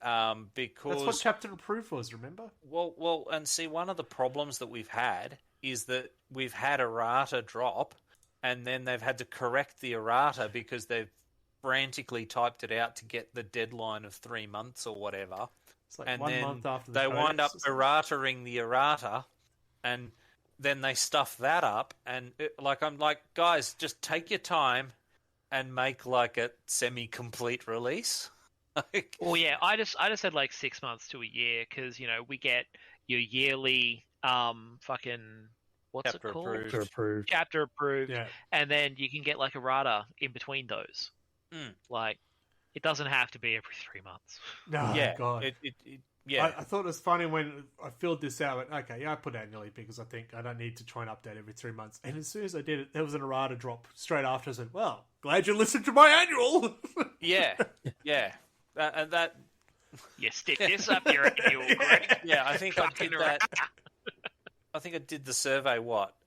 because... That's what Chapter Approved was, remember? Well, and see, one of the problems that we've had is that we've had errata drop, and then they've had to correct the errata because they've frantically typed it out to get the deadline of 3 months or whatever. It's like 1 month after the they wind up errataing the errata, and then they stuff that up, and I'm like, guys, just take your time and make like a semi-complete release. Well, yeah, I just said like 6 months to a year because we get your yearly fucking what's Chapter it called? Approved. Chapter approved, and then you can get like errata in between those. Like, it doesn't have to be every 3 months. No, God. Yeah, I thought it was funny when I filled this out. I put annually because I think I don't need to try and update every 3 months. And as soon as I did it, there was an errata drop straight after. I said, well, glad you listened to my annual. Yeah. And that... You stick this up your annual, Greg. Yeah, I think I did that. I think I did the survey,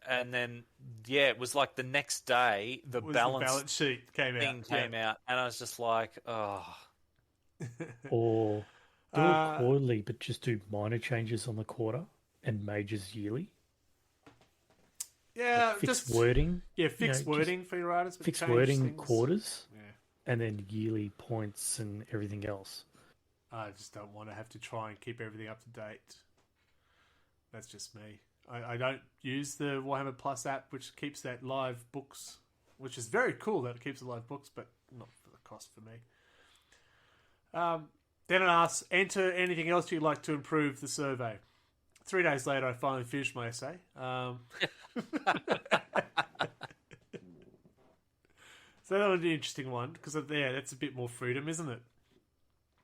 and then, it was like the next day, the balance sheet came out. And I was just like, oh. Or do it quarterly, but just do minor changes on the quarter and majors yearly. Yeah, like fixed wording. Yeah, fixed wording for your artists. Fixed wording quarters, and then yearly points and everything else. I just don't want to have to try and keep everything up to date. That's just me. I don't use the Warhammer Plus app, which keeps that live books, which is very cool that it keeps the live books, but not for the cost for me. Then it asks, enter anything else you'd like to improve the survey. 3 days later, I finally finished my essay. So that was an interesting one, because that's a bit more freedom, isn't it?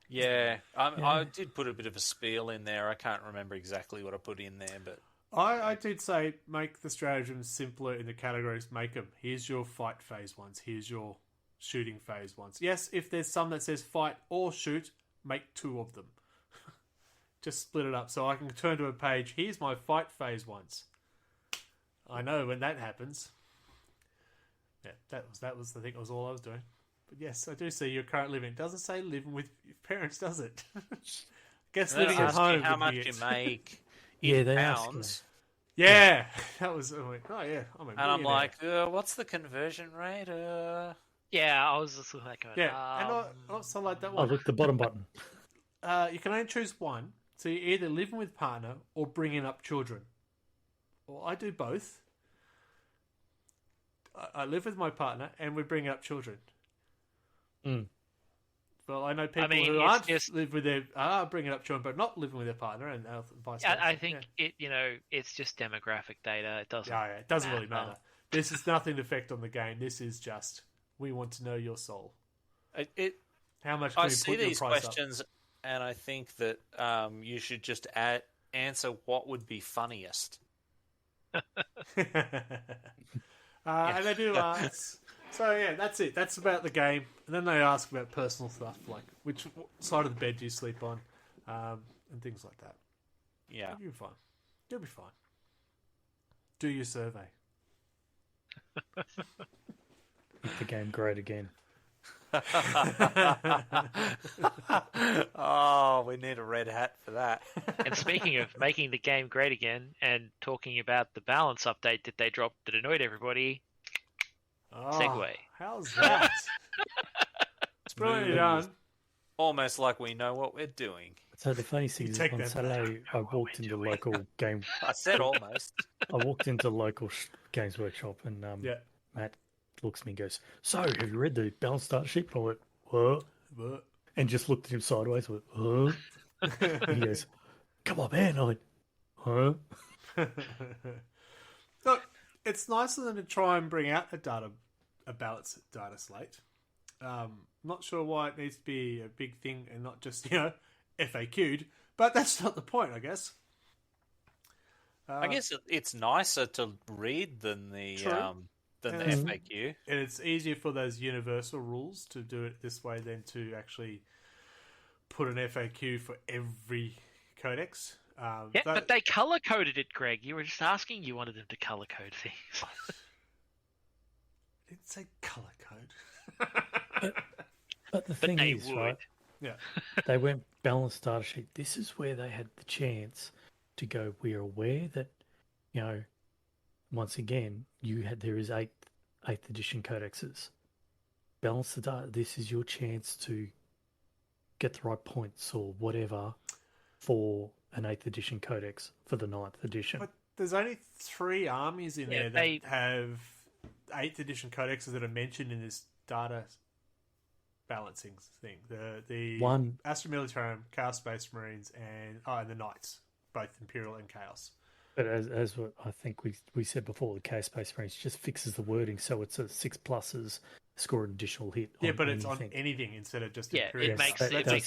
Yeah, I did put a bit of a spiel in there. I can't remember exactly what I put in there, but I did say make the stratagems simpler in the categories. Make them. Here's your fight phase ones. Here's your shooting phase ones. Yes, if there's some that says fight or shoot, make 2 of them. Just split it up so I can turn to a page. Here's my fight phase ones. I know when that happens. Yeah, that was I think was all I was doing. But yes, I do see your current living. It doesn't say living with your parents, does it? Guess living at home. How much you make? Yeah, they pounds. Yeah, that was. I'm like, oh yeah, I'm like, what's the conversion rate? Yeah, I was just like, and I also like that Oh, one. look, the bottom button. You can only choose one, so you're either living with partner or bringing up children. Well, I do both. I live with my partner and we bring up children. Mm. Well, I know people who live with bringing up children, but not living with their partner, and vice versa. I think it's just demographic data. It doesn't. Yeah, it doesn't really matter. This is nothing to affect on the game. This is just we want to know your soul. How much? Can I we see put your these price questions, and I think that you should just answer what would be funniest. And they do ask. So yeah, that's it. That's about the game. And then they ask about personal stuff, like which side of the bed do you sleep on, and things like that. Yeah, you'll be fine. You'll be fine. Do your survey. Make the game great again. Oh, we need a red hat for that. And speaking of making the game great again, and talking about the balance update that they dropped that annoyed everybody. Segue. How's that? It's brilliantly done. Almost like we know what we're doing. So the funny thing is, on Saturday, I walked into local game. I said almost. I walked into local Games Workshop, and Matt looks at me and goes, "So, have you read the balance start sheet?" I went, "What?" And just looked at him sideways. I went, "Huh?" And he goes, "Come on, man!" I went, "Huh?" Look, it's nice of them to try and bring out a balanced data slate. Not sure why it needs to be a big thing and not just FAQ'd, but that's not the point, I guess. I guess it's nicer to read than the FAQ, and it's easier for those universal rules to do it this way than to actually put an FAQ for every codex. But they color coded it, Greg. You were just asking. You wanted them to color code things. I didn't say color code. But the thing is, would. right? Yeah, they went balanced data sheet. This is where they had the chance to go. We are aware that, once again, there is eighth edition codexes. Balance the data. This is your chance to get the right points or whatever for an 8th edition codex for the 9th edition. But there's only 3 armies in there that have 8th edition codexes that are mentioned in this data balancing thing. The one Astra Militarum, Chaos Space Marines, and the Knights, both Imperial and Chaos. But as what I think we said before, the Chaos Space Marines just fixes the wording so it's a 6+, score an additional hit. Yeah, but it's on anything instead of just Imperial. It makes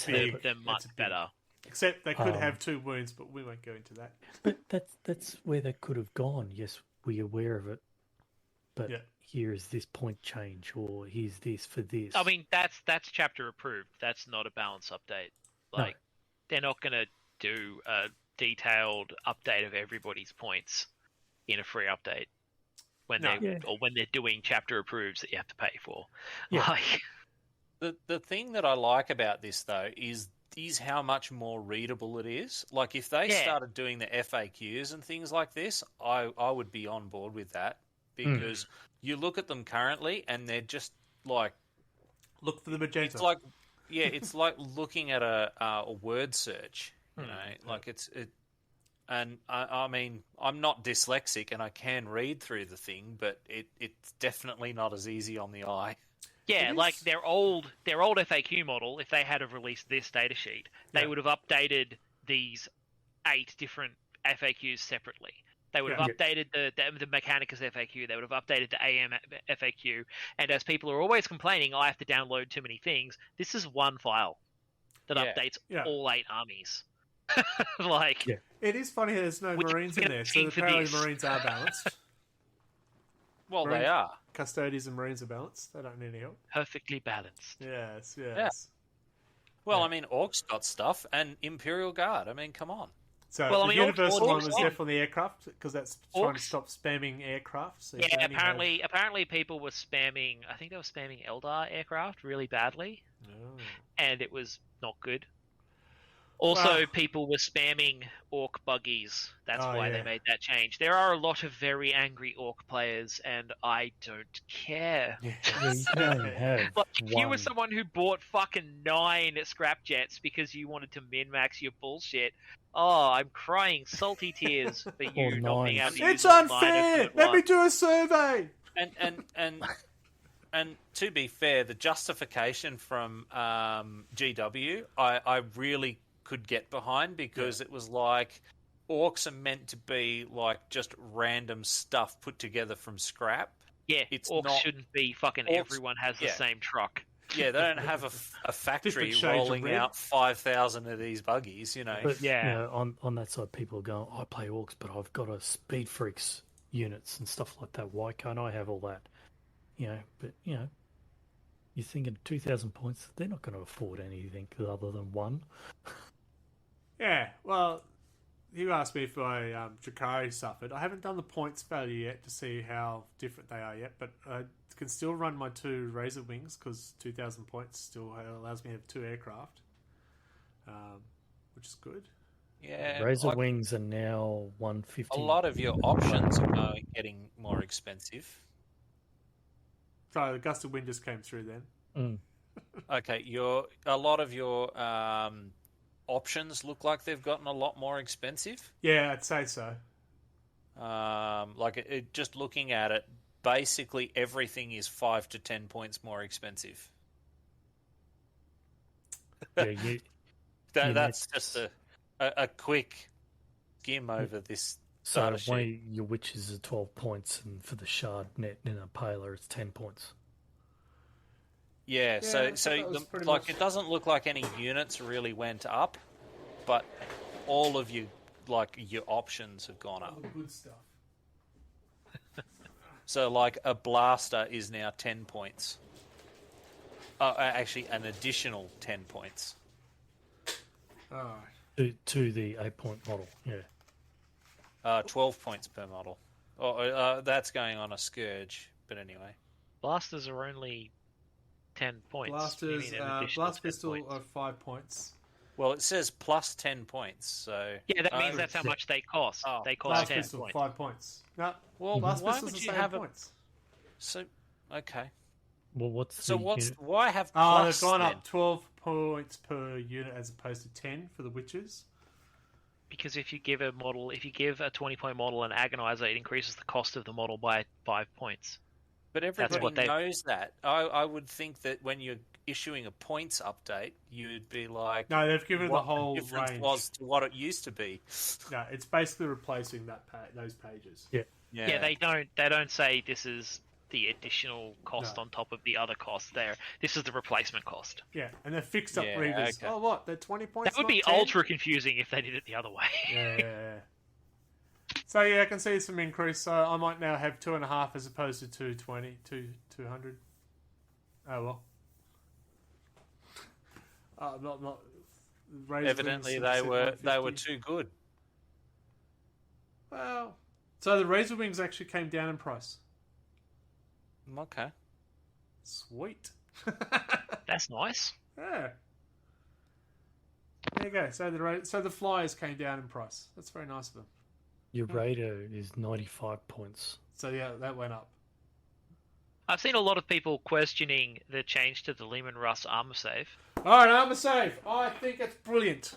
them much better. Except they could have 2 wounds, but we won't go into that. But that's where they could have gone. Yes, we're aware of it. But here is this point change, or here's this for this. I mean, that's chapter approved. That's not a balance update. They're not going to do a detailed update of everybody's points in a free update when they're doing chapter approves that you have to pay for. Yeah. The thing that I like about this though is how much more readable it is. Like if they started doing the FAQs and things like this, I would be on board with that, because you look at them currently and they're just like, look for the magenta. It's like it's like looking at a word search. Like And I mean, I'm not dyslexic and I can read through the thing, but it's definitely not as easy on the eye. Yeah, like their old FAQ model, if they had have released this datasheet, they would have updated these 8 different FAQs separately. They would have updated the Mechanicus FAQ, they would have updated the AM FAQ, and as people are always complaining, I have to download too many things, this is one file that updates all 8 armies. It is funny there's no Marines in there, so apparently Marines are balanced. Well, Marines, they are. Custodians and Marines are balanced. They don't need any help. Perfectly balanced. Yes. Yeah. Well, I mean, Orcs got stuff, and Imperial Guard. I mean, come on. So the Universal one was definitely aircraft, because that's trying to stop spamming aircraft. So apparently people were spamming, I think they were spamming Eldar aircraft really badly, and it was not good. Also, people were spamming Orc buggies. That's why they made that change. There are a lot of very angry Orc players, and I don't care. If you were someone who bought fucking 9 scrap jets because you wanted to min-max your bullshit, I'm crying salty tears for you not being able to use It's unfair! Let me do a survey! And to be fair, the justification from GW, I really could get behind, because it was like Orcs are meant to be like just random stuff put together from scrap. Yeah, Orcs shouldn't be fucking everyone has the same truck. Yeah, they don't have a factory rolling out 5,000 of these buggies, you know. But, you know, on that side, people are going, I play Orcs, but I've got a Speed Freaks units and stuff like that. Why can't I have all that? You know, but, you know, you're thinking 2,000 points, they're not going to afford anything other than 1. Yeah, well, you asked me if Drakari suffered. I haven't done the points value yet to see how different they are yet, but I can still run my 2 Razor Wings, because 2,000 points still allows me to have 2 aircraft, which is good. Yeah, Razor Wings are now 150. A lot of your options are getting more expensive. So the Gust of Wind just came through then. Okay, a lot of your options look like they've gotten a lot more expensive. Yeah, I'd say so. Just looking at it, basically everything is 5 to 10 points more expensive. That's just a quick skim over this. So your witches are 12 points, and for the shard net in a paler, it's 10 points. Yeah, so it doesn't look like any units really went up, but all of your options have gone up. All the good stuff. So like a blaster is now 10 points. Actually, an additional 10 points. To the 8-point model, yeah. 12 points per model. That's going on a Scourge, but anyway. Blasters are only 10 points. Blast pistol are 5 points. Well, it says plus 10 points, so... Yeah, that means that's how much they cost. They cost Blast 10 pistol, points. 5 points. No, well, Blast why pistol's would the you same have points. So, okay. Well, why have plus they've gone then? up 12 points per unit as opposed to 10 for the witches. Because if you give a 20-point model an agonizer, it increases the cost of the model by 5 points. But everybody knows that. I would think that when you're issuing a points update, you'd be like, no, they've given the whole difference range. Was to what it used to be. No, it's basically replacing those pages. Yeah, they don't say this is the additional cost on top of the other cost there. This is the replacement cost. Yeah, and they're fixed up readers. Okay. Oh, what? They're 20 points? That would be 10? ultra confusing if they did it the other way. Yeah. So, I can see some increase. So, I might now have 2.5 as opposed to 220, 200. Oh, well. Not Evidently, they were too good. Well, so the Razor Wings actually came down in price. Okay. Sweet. That's nice. Yeah. There you go. So the Flyers came down in price. That's very nice of them. Your Raider is 95 points. So yeah, that went up. I've seen a lot of people questioning the change to the Lehman Russ armor save. Alright, armor save. I think it's brilliant.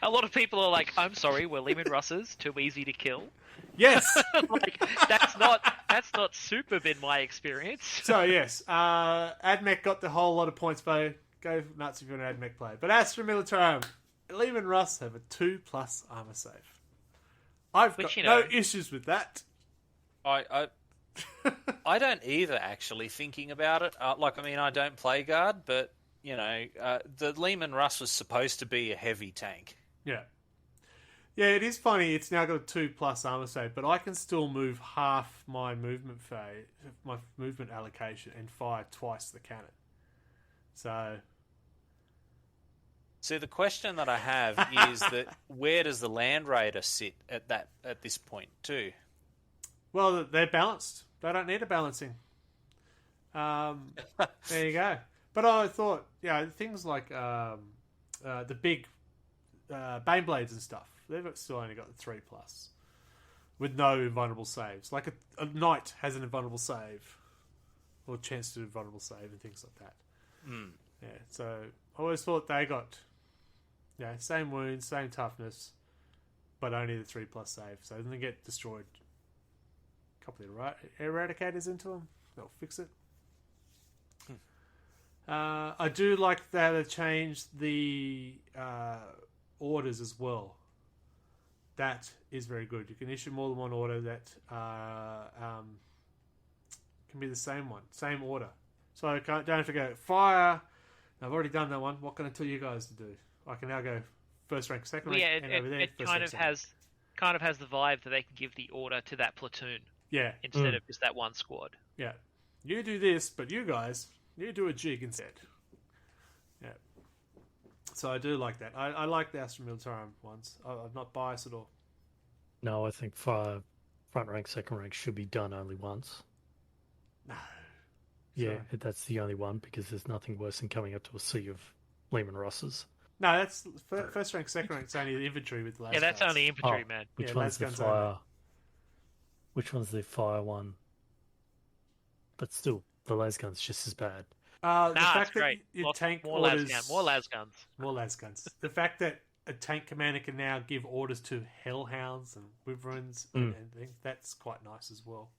A lot of people are like, I'm sorry, were Lehman Russes too easy to kill? Yes. Like, that's not super been my experience. So yes, AdMech got the whole lot of points by go nuts if you're an AdMech player. But Astra Militarum, Lehman Russ have a 2+ armor save. I've got no issues with that. I don't either, actually, thinking about it. I don't play guard, but, the Lehman Russ was supposed to be a heavy tank. Yeah. Yeah, it is funny. It's now got a 2+ armor save, but I can still move half my movement allocation, and fire twice the cannon. So the question that I have is that where does the Land Raider sit at this point too? Well, they're balanced. They don't need a balancing. There you go. But I thought, things like the big Baneblades and stuff, they've still only got the 3+ with no invulnerable saves. Like a knight has an invulnerable save, or chance to do invulnerable save and things like that. Mm. Yeah, so I always thought they got same wounds, same toughness, but only the 3+ save. So then they get destroyed. A couple of eradicators into them, they'll fix it. I do like that they changed the orders as well. That is very good. You can issue more than one order that can be the same one, same order. So I don't have to go fire. I've already done that one. What can I tell you guys to do? I can now go first rank, second rank, and over there. It kind of has the vibe that they can give the order to that platoon. Yeah. Instead of just that one squad. Yeah. You do this, but you guys, you do a jig instead. Yeah. So I do like that. I like the Astra Militarum ones. I'm not biased at all. No, I think front rank, second rank should be done only once. No. Yeah, Sure. that's the only one, because there's nothing worse than coming up to a sea of Lehman Russes. No, that's first rank, second rank. It's only the infantry with the las Yeah, that's guns. only infantry, man. Which Yeah, one's the las guns fire? only. Which one's the fire one? But still, the las gun's just as bad. The Nah, fact it's that great. your tank More orders... las guns. More las guns. The fact that a tank commander can now give orders to hellhounds and wyverns and things, that's quite nice as well.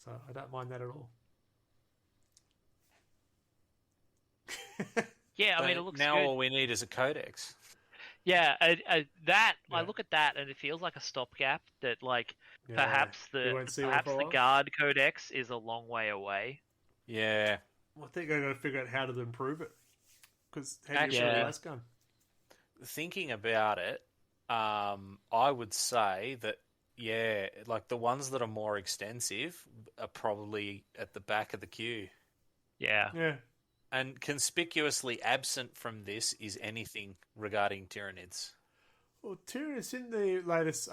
So I don't mind that at all. Yeah, I mean, it looks now good. all we need is a codex. Yeah, I look at that and it feels like a stopgap that, like, Yeah, perhaps you won't see one perhaps for a the while. guard codex is a long way away. Yeah. Well, I think I've got to figure out how to improve it. Because how do you Actually, shoot a las gun? Thinking about it, I would say that, like the ones that are more extensive are probably at the back of the queue. Yeah. Yeah. And conspicuously absent from this is anything regarding Tyranids. Well, Tyranids in the latest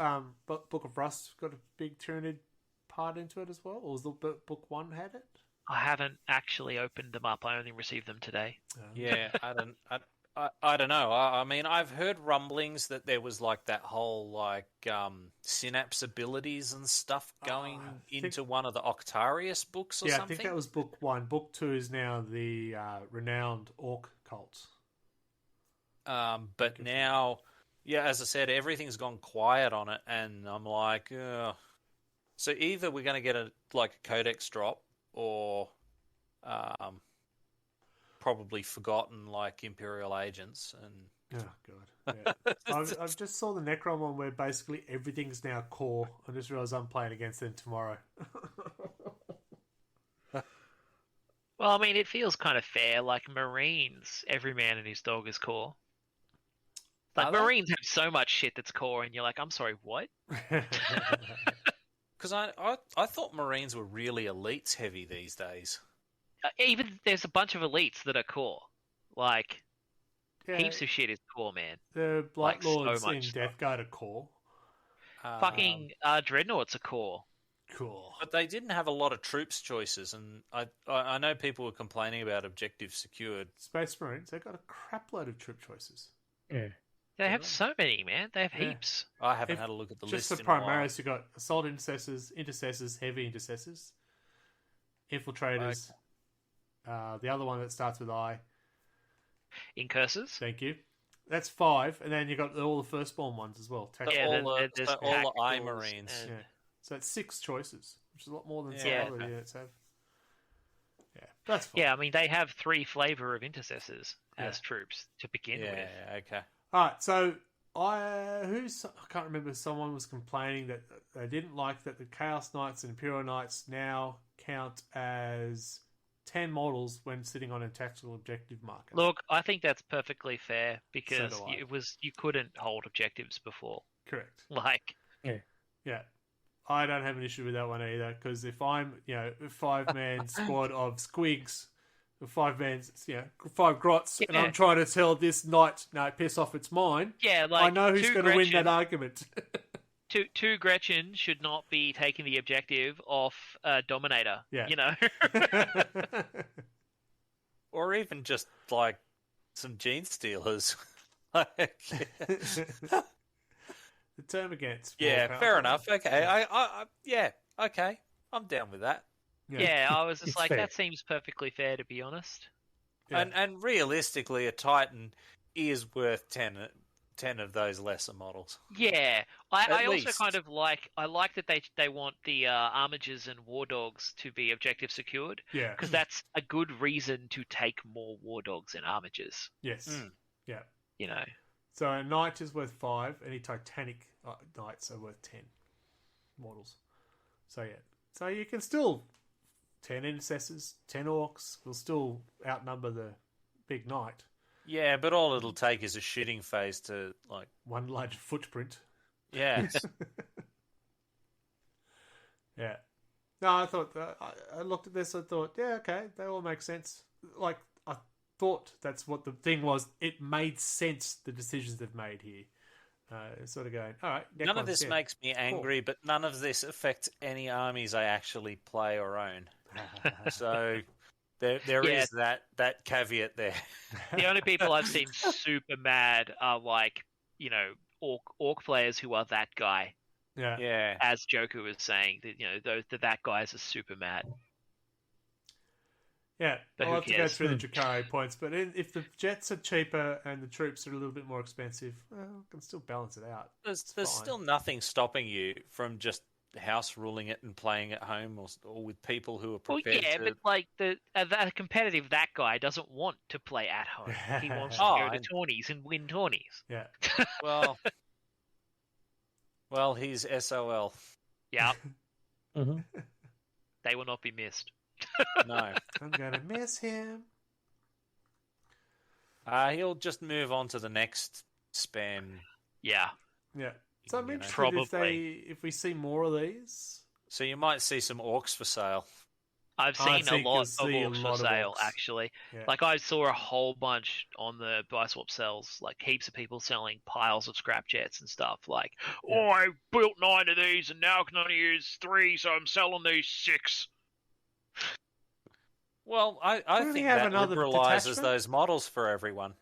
Book of Rust got a big Tyranid part into it as well? Or was the book one had it? I haven't actually opened them up. I only received them today. Yeah, I don't know. I mean, I've heard rumblings that there was like that whole like synapse abilities and stuff going into one of the Octarius books or something. I think that was book one. Book two is now the renowned orc cult. But now, as I said, everything's gone quiet on it, and I'm like, ugh. So either we're going to get a codex drop, or probably forgotten like Imperial agents. And oh god, yeah. I've just saw the Necron one where basically everything's now core. I just realised I'm playing against them tomorrow. Well, I mean, it feels kind of fair. Like Marines, every man and his dog is core. Like Marines have so much shit that's core, and you're like, I'm sorry, what? Because I thought Marines were really elites heavy these days. Even there's a bunch of elites that are core. Like, Yeah, heaps of shit is core, man. the Blight like, so Lords much in stuff. Death Guard are core. Fucking Dreadnoughts are core. Cool. But they didn't have a lot of troops choices, and I know people were complaining about objectives secured. Space Marines, they've got a crap load of troop choices. Yeah. They have so many, man. They have Yeah. heaps. I haven't had a look at the Just list the in a while. Primaris, you've got Assault Intercessors, Heavy Intercessors, Infiltrators. The other one that starts with I. Incursors. Thank you. that's 5, and then you got all the firstborn ones as well. So Yeah, all then there's the eye tacticals marines. and- Yeah. So it's 6 choices, which is a lot more than some Yeah. other units have. Yeah, that's fine. Yeah, I mean, they have 3 flavor of intercessors as Yeah. troops to begin with. Yeah, okay. All right, so I can't remember. Someone was complaining that they didn't like that the Chaos Knights and Imperial Knights now count as 10 models when sitting on a tactical objective marker. Look, I think that's perfectly fair because do I. you couldn't hold objectives before. Correct. Like, Yeah. I don't have an issue with that one either, because if I'm, a 5-man squad of squigs, 5 grots, and Yeah. I'm trying to tell this knight, no, piss off, it's mine, yeah, like I know who's 2 going to win that Gretchen- argument. two Gretchen should not be taking the objective off Dominator. Yeah. You know, Or even just like some gene stealers. Like, The term against. yeah, more fair powerful. enough. Okay, yeah, okay, I'm down with that. yeah. I was just It's like, fair. that seems perfectly fair, to be honest. Yeah. And realistically, a Titan is worth 10 of those lesser models. Yeah, I also least. kind of like that they want the armigers and war dogs to be objective secured Yeah. because that's a good reason to take more war dogs and armigers. Yes. Mm. Yeah. You know, So a knight is worth 5. Any Titanic knights are worth 10 models. So yeah. So you can still 10 intercessors, 10 orcs will still outnumber the big knight. Yeah, but all it'll take is a shooting phase to like, One large footprint. yeah, Yeah. No, I thought I looked at this. I thought, yeah, okay, they all make sense. Like I thought that's what the thing was. It made sense. The decisions they've made here. Sort of going, all right. none of this makes me angry, but none of this affects any armies I actually play or own. So there Yeah. is that caveat there. the only people I've seen super mad are like orc players who are that guy, Yeah. Yeah, as Joker was saying that that guys are super mad. Yeah, But I'll who have to go cares? through the Drakari points, but if the jets are cheaper and the troops are a little bit more expensive, well, I can still balance it out. there's fine. still nothing stopping you from just house ruling it and playing at home or with people who are Well, prepared yeah, to. but like the competitive that guy doesn't want to play at home. He wants to Oh, go to and- tourneys and win tourneys. Yeah. Well, he's SOL. Yeah, hmm they will not be missed. No, I'm going to miss him. he'll just move on to the next spam. Yeah, Yeah. So I'm You know. interested Probably. if we see more of these. So you might see some orcs for sale. I've I seen a think lot you'll of see a orcs lot for of sale, orcs. actually. Yeah. Like, I saw a whole bunch on the buy swap sells, like heaps of people selling piles of scrap jets and stuff. Like, Yeah. oh, I built 9 of these and now I can only use 3, so I'm selling these 6. Well, I Don't think we have that another liberalizes detachment? those models for everyone.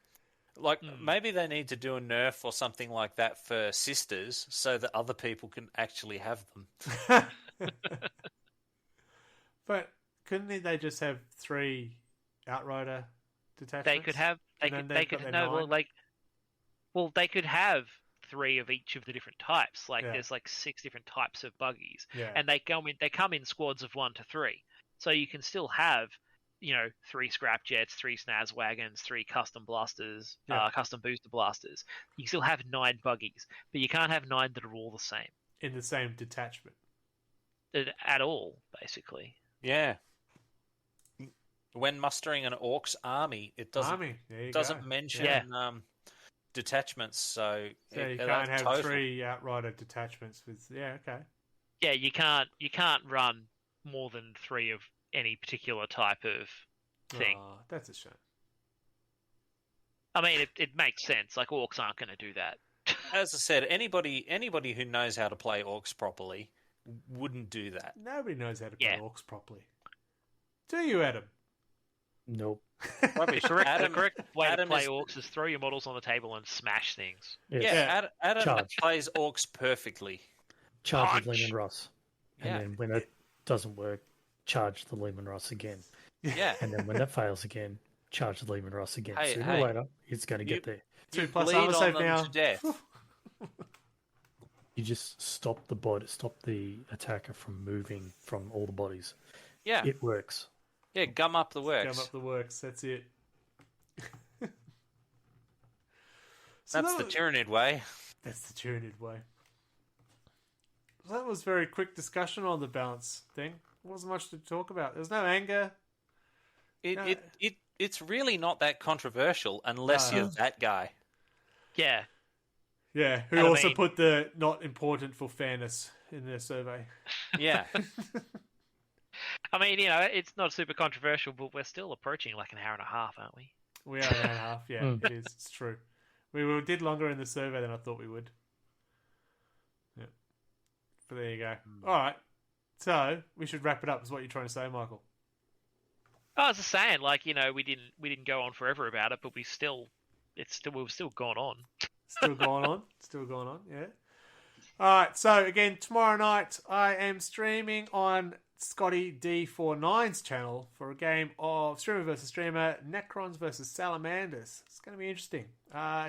Like, Hmm. maybe they need to do a nerf or something like that for sisters so that other people can actually have them. But couldn't they just have 3 Outrider detachments? They could have, And then they've got their 9? they could have 3 of each of the different types. Like, Yeah. there's like 6 different types of buggies. Yeah. And they come in squads of 1 to 3. So you can still have, 3 scrap jets, 3 snaz wagons, 3 custom blasters, Yeah. custom booster blasters. You can still have 9 buggies, but you can't have 9 that are all the same In the same detachment. at all, basically. Yeah. When mustering an orcs army, it doesn't Army. There you doesn't go. mention Yeah. detachments. So So you that's can't have total. 3 Outrider detachments with. Yeah, okay. Yeah, you can't run more than 3 of any particular type of thing. Oh, that's a shame. I mean, it makes sense. Like, orcs aren't going to do that. As I said, anybody who knows how to play orcs properly wouldn't do that. Nobody knows how to play Yeah. orcs properly. Do you, Adam? Nope. Rubbish. The Adam, correct way Adam to play is- orcs is throw your models on the table and smash things. Yes. Yeah, Adam Charge. plays orcs perfectly. Charge with Punch. Lehman Russ. And Yeah. then when it doesn't work, charge the Lehman Russ again. Yeah. And then when that fails again, charge the Lehman Russ again. Hey, Sooner or later, it's going to get there. 2 You plus bleed armor on save them now. to death. You just stop the attacker from moving from all the bodies. Yeah, It works. yeah, gum up the works. Gum up the works. That's it. That's the Tyranid way. That's the Tyranid way. So that was very quick discussion on the balance thing. There wasn't much to talk about. There's no anger. No. It's really not that controversial unless you're that guy. Yeah. Yeah, who And I also mean- put the not important for fairness in their survey. Yeah. I mean, it's not super controversial, but we're still approaching like an hour and a half, aren't we? We are an hour and a half. Yeah, it is. It's true. Did longer in the survey than I thought we would. Yeah. But there you go. All right. So we should wrap it up. Is what you're trying to say, Michael? I was just saying, like, we didn't go on forever about it, but we've still gone on. Still going on. Still going on. Yeah. All right. So again, tomorrow night I am streaming on Scotty D49's channel for a game of streamer versus streamer, Necrons versus Salamanders. It's going to be interesting.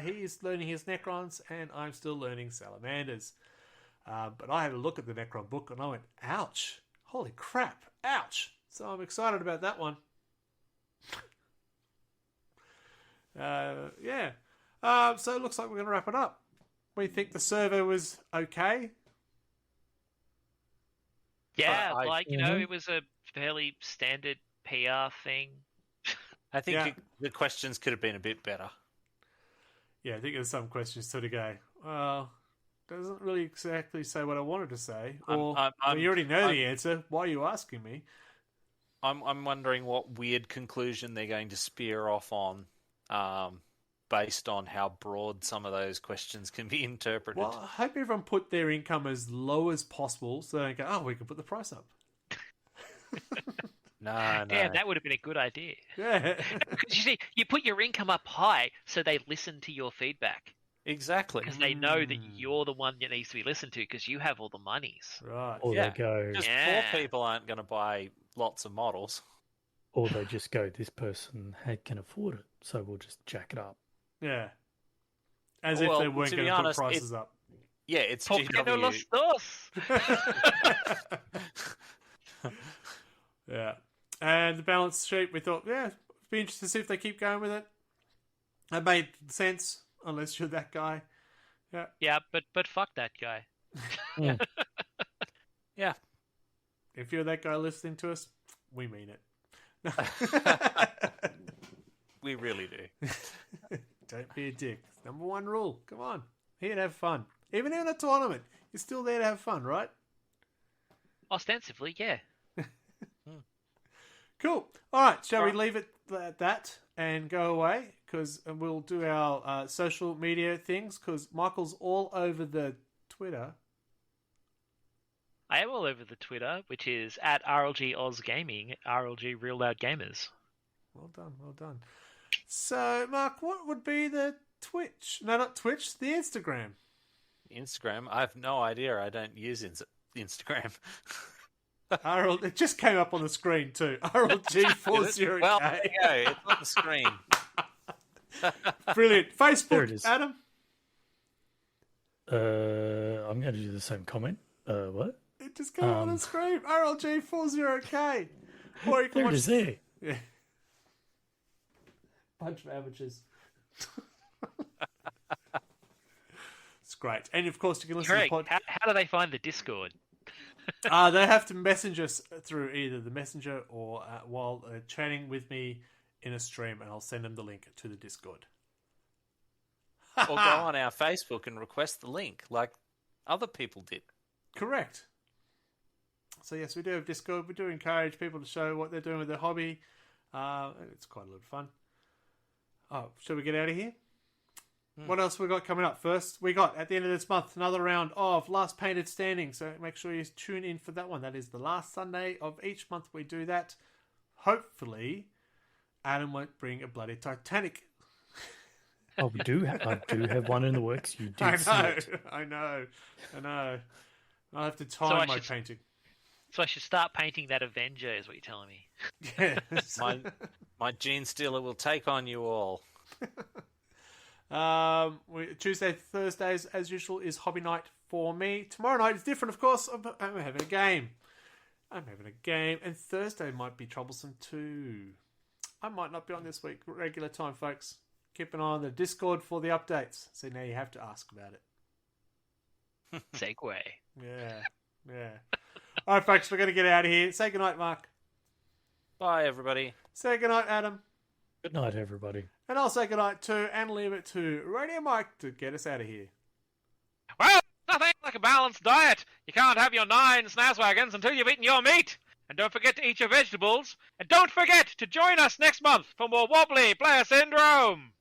He is learning his Necrons, and I'm still learning Salamanders. But I had a look at the Necron book, and I went, "Ouch! Holy crap! Ouch!" So I'm excited about that one. Yeah. So it looks like we're going to wrap it up. We think the survey was okay. Yeah, I- it was a fairly standard PR thing. I think Yeah. the questions could have been a bit better. Yeah, I think there's some questions sort of go, well, doesn't really exactly say what I wanted to say. Or, well, you already know the answer. Why are you asking me? I'm wondering what weird conclusion they're going to spear off on, based on how broad some of those questions can be interpreted. Well, I hope everyone put their income as low as possible so they don't go, oh, we can put the price up. No. Damn, that would have been a good idea. Yeah. Because you see, you put your income up high so they listen to your feedback. Exactly. Because they know that you're the one that needs to be listened to because you have all the monies. Right. Or Yeah. they go, Just Yeah. poor people aren't going to buy lots of models. or they just go, this person can afford it, so we'll just jack it up. Yeah. As Well, if they weren't to going be to put honest, prices up. Yeah, it's ¿Por qué no los GW. dos? Yeah. And the balance sheet, we thought, yeah, it'd be interesting to see if they keep going with it. It made sense, unless you're that guy. Yeah, but fuck that guy. Yeah. If you're that guy listening to us, we mean it. We really do. Don't be a dick. It's number one rule. Come on. Here to have fun. Even in a tournament, you're still there to have fun, right? Ostensibly, yeah. Cool. All right. Shall we Right. leave it at that and go away? Because we'll do our social media things. Because Michael's all over the Twitter. I am all over the Twitter, which is at RLG Oz Gaming, RLG Real Loud Gamers. Well done. Well done. So, Mark, what would be the Twitch? No, not Twitch. The Instagram. Instagram, I have no idea. I don't use Instagram. It just came up on the screen too. RLG40K. Well, there you go. It's on the screen. Brilliant. There Facebook, it is. Adam. I'm going to do the same comment. What? It just came up on the screen. RLG40K. Or you can There it watch. is there. Yeah. Bunch of amateurs. It's great. And of course, you can listen Craig, to the podcast. how do they find the Discord? They have to message us through either the messenger or while chatting with me in a stream, and I'll send them the link to the Discord. Or go on our Facebook and request the link like other people did. Correct. So yes, we do have Discord. We do encourage people to show what they're doing with their hobby. It's quite a lot of fun. Oh, shall we get out of here? What else we got coming up? First, we got at the end of this month another round of Last Painted Standing. So make sure you tune in for that one. That is the last Sunday of each month we do that. Hopefully, Adam won't bring a bloody Titanic. Oh, I do have one in the works. You did see it. I know. I'll have to time my painting. So I should start painting that Avenger, is what you're telling me. Yes. My Gene Stealer will take on you all. Tuesday, Thursdays, as usual, is hobby night for me. Tomorrow night is different, of course. I'm having a game. And Thursday might be troublesome too. I might not be on this week regular time, folks. Keep an eye on the Discord for the updates. So now you have to ask about it. Segue. Yeah. All right, folks, we're going to get out of here. Say goodnight, Mark. Bye, everybody. Say goodnight, Adam. Good night, everybody. And I'll say goodnight to and leave it to Radio Mike to get us out of here. Well, nothing like a balanced diet. You can't have your 9 snazwagons until you've eaten your meat. And don't forget to eat your vegetables. And don't forget to join us next month for more Wobbly Player Syndrome.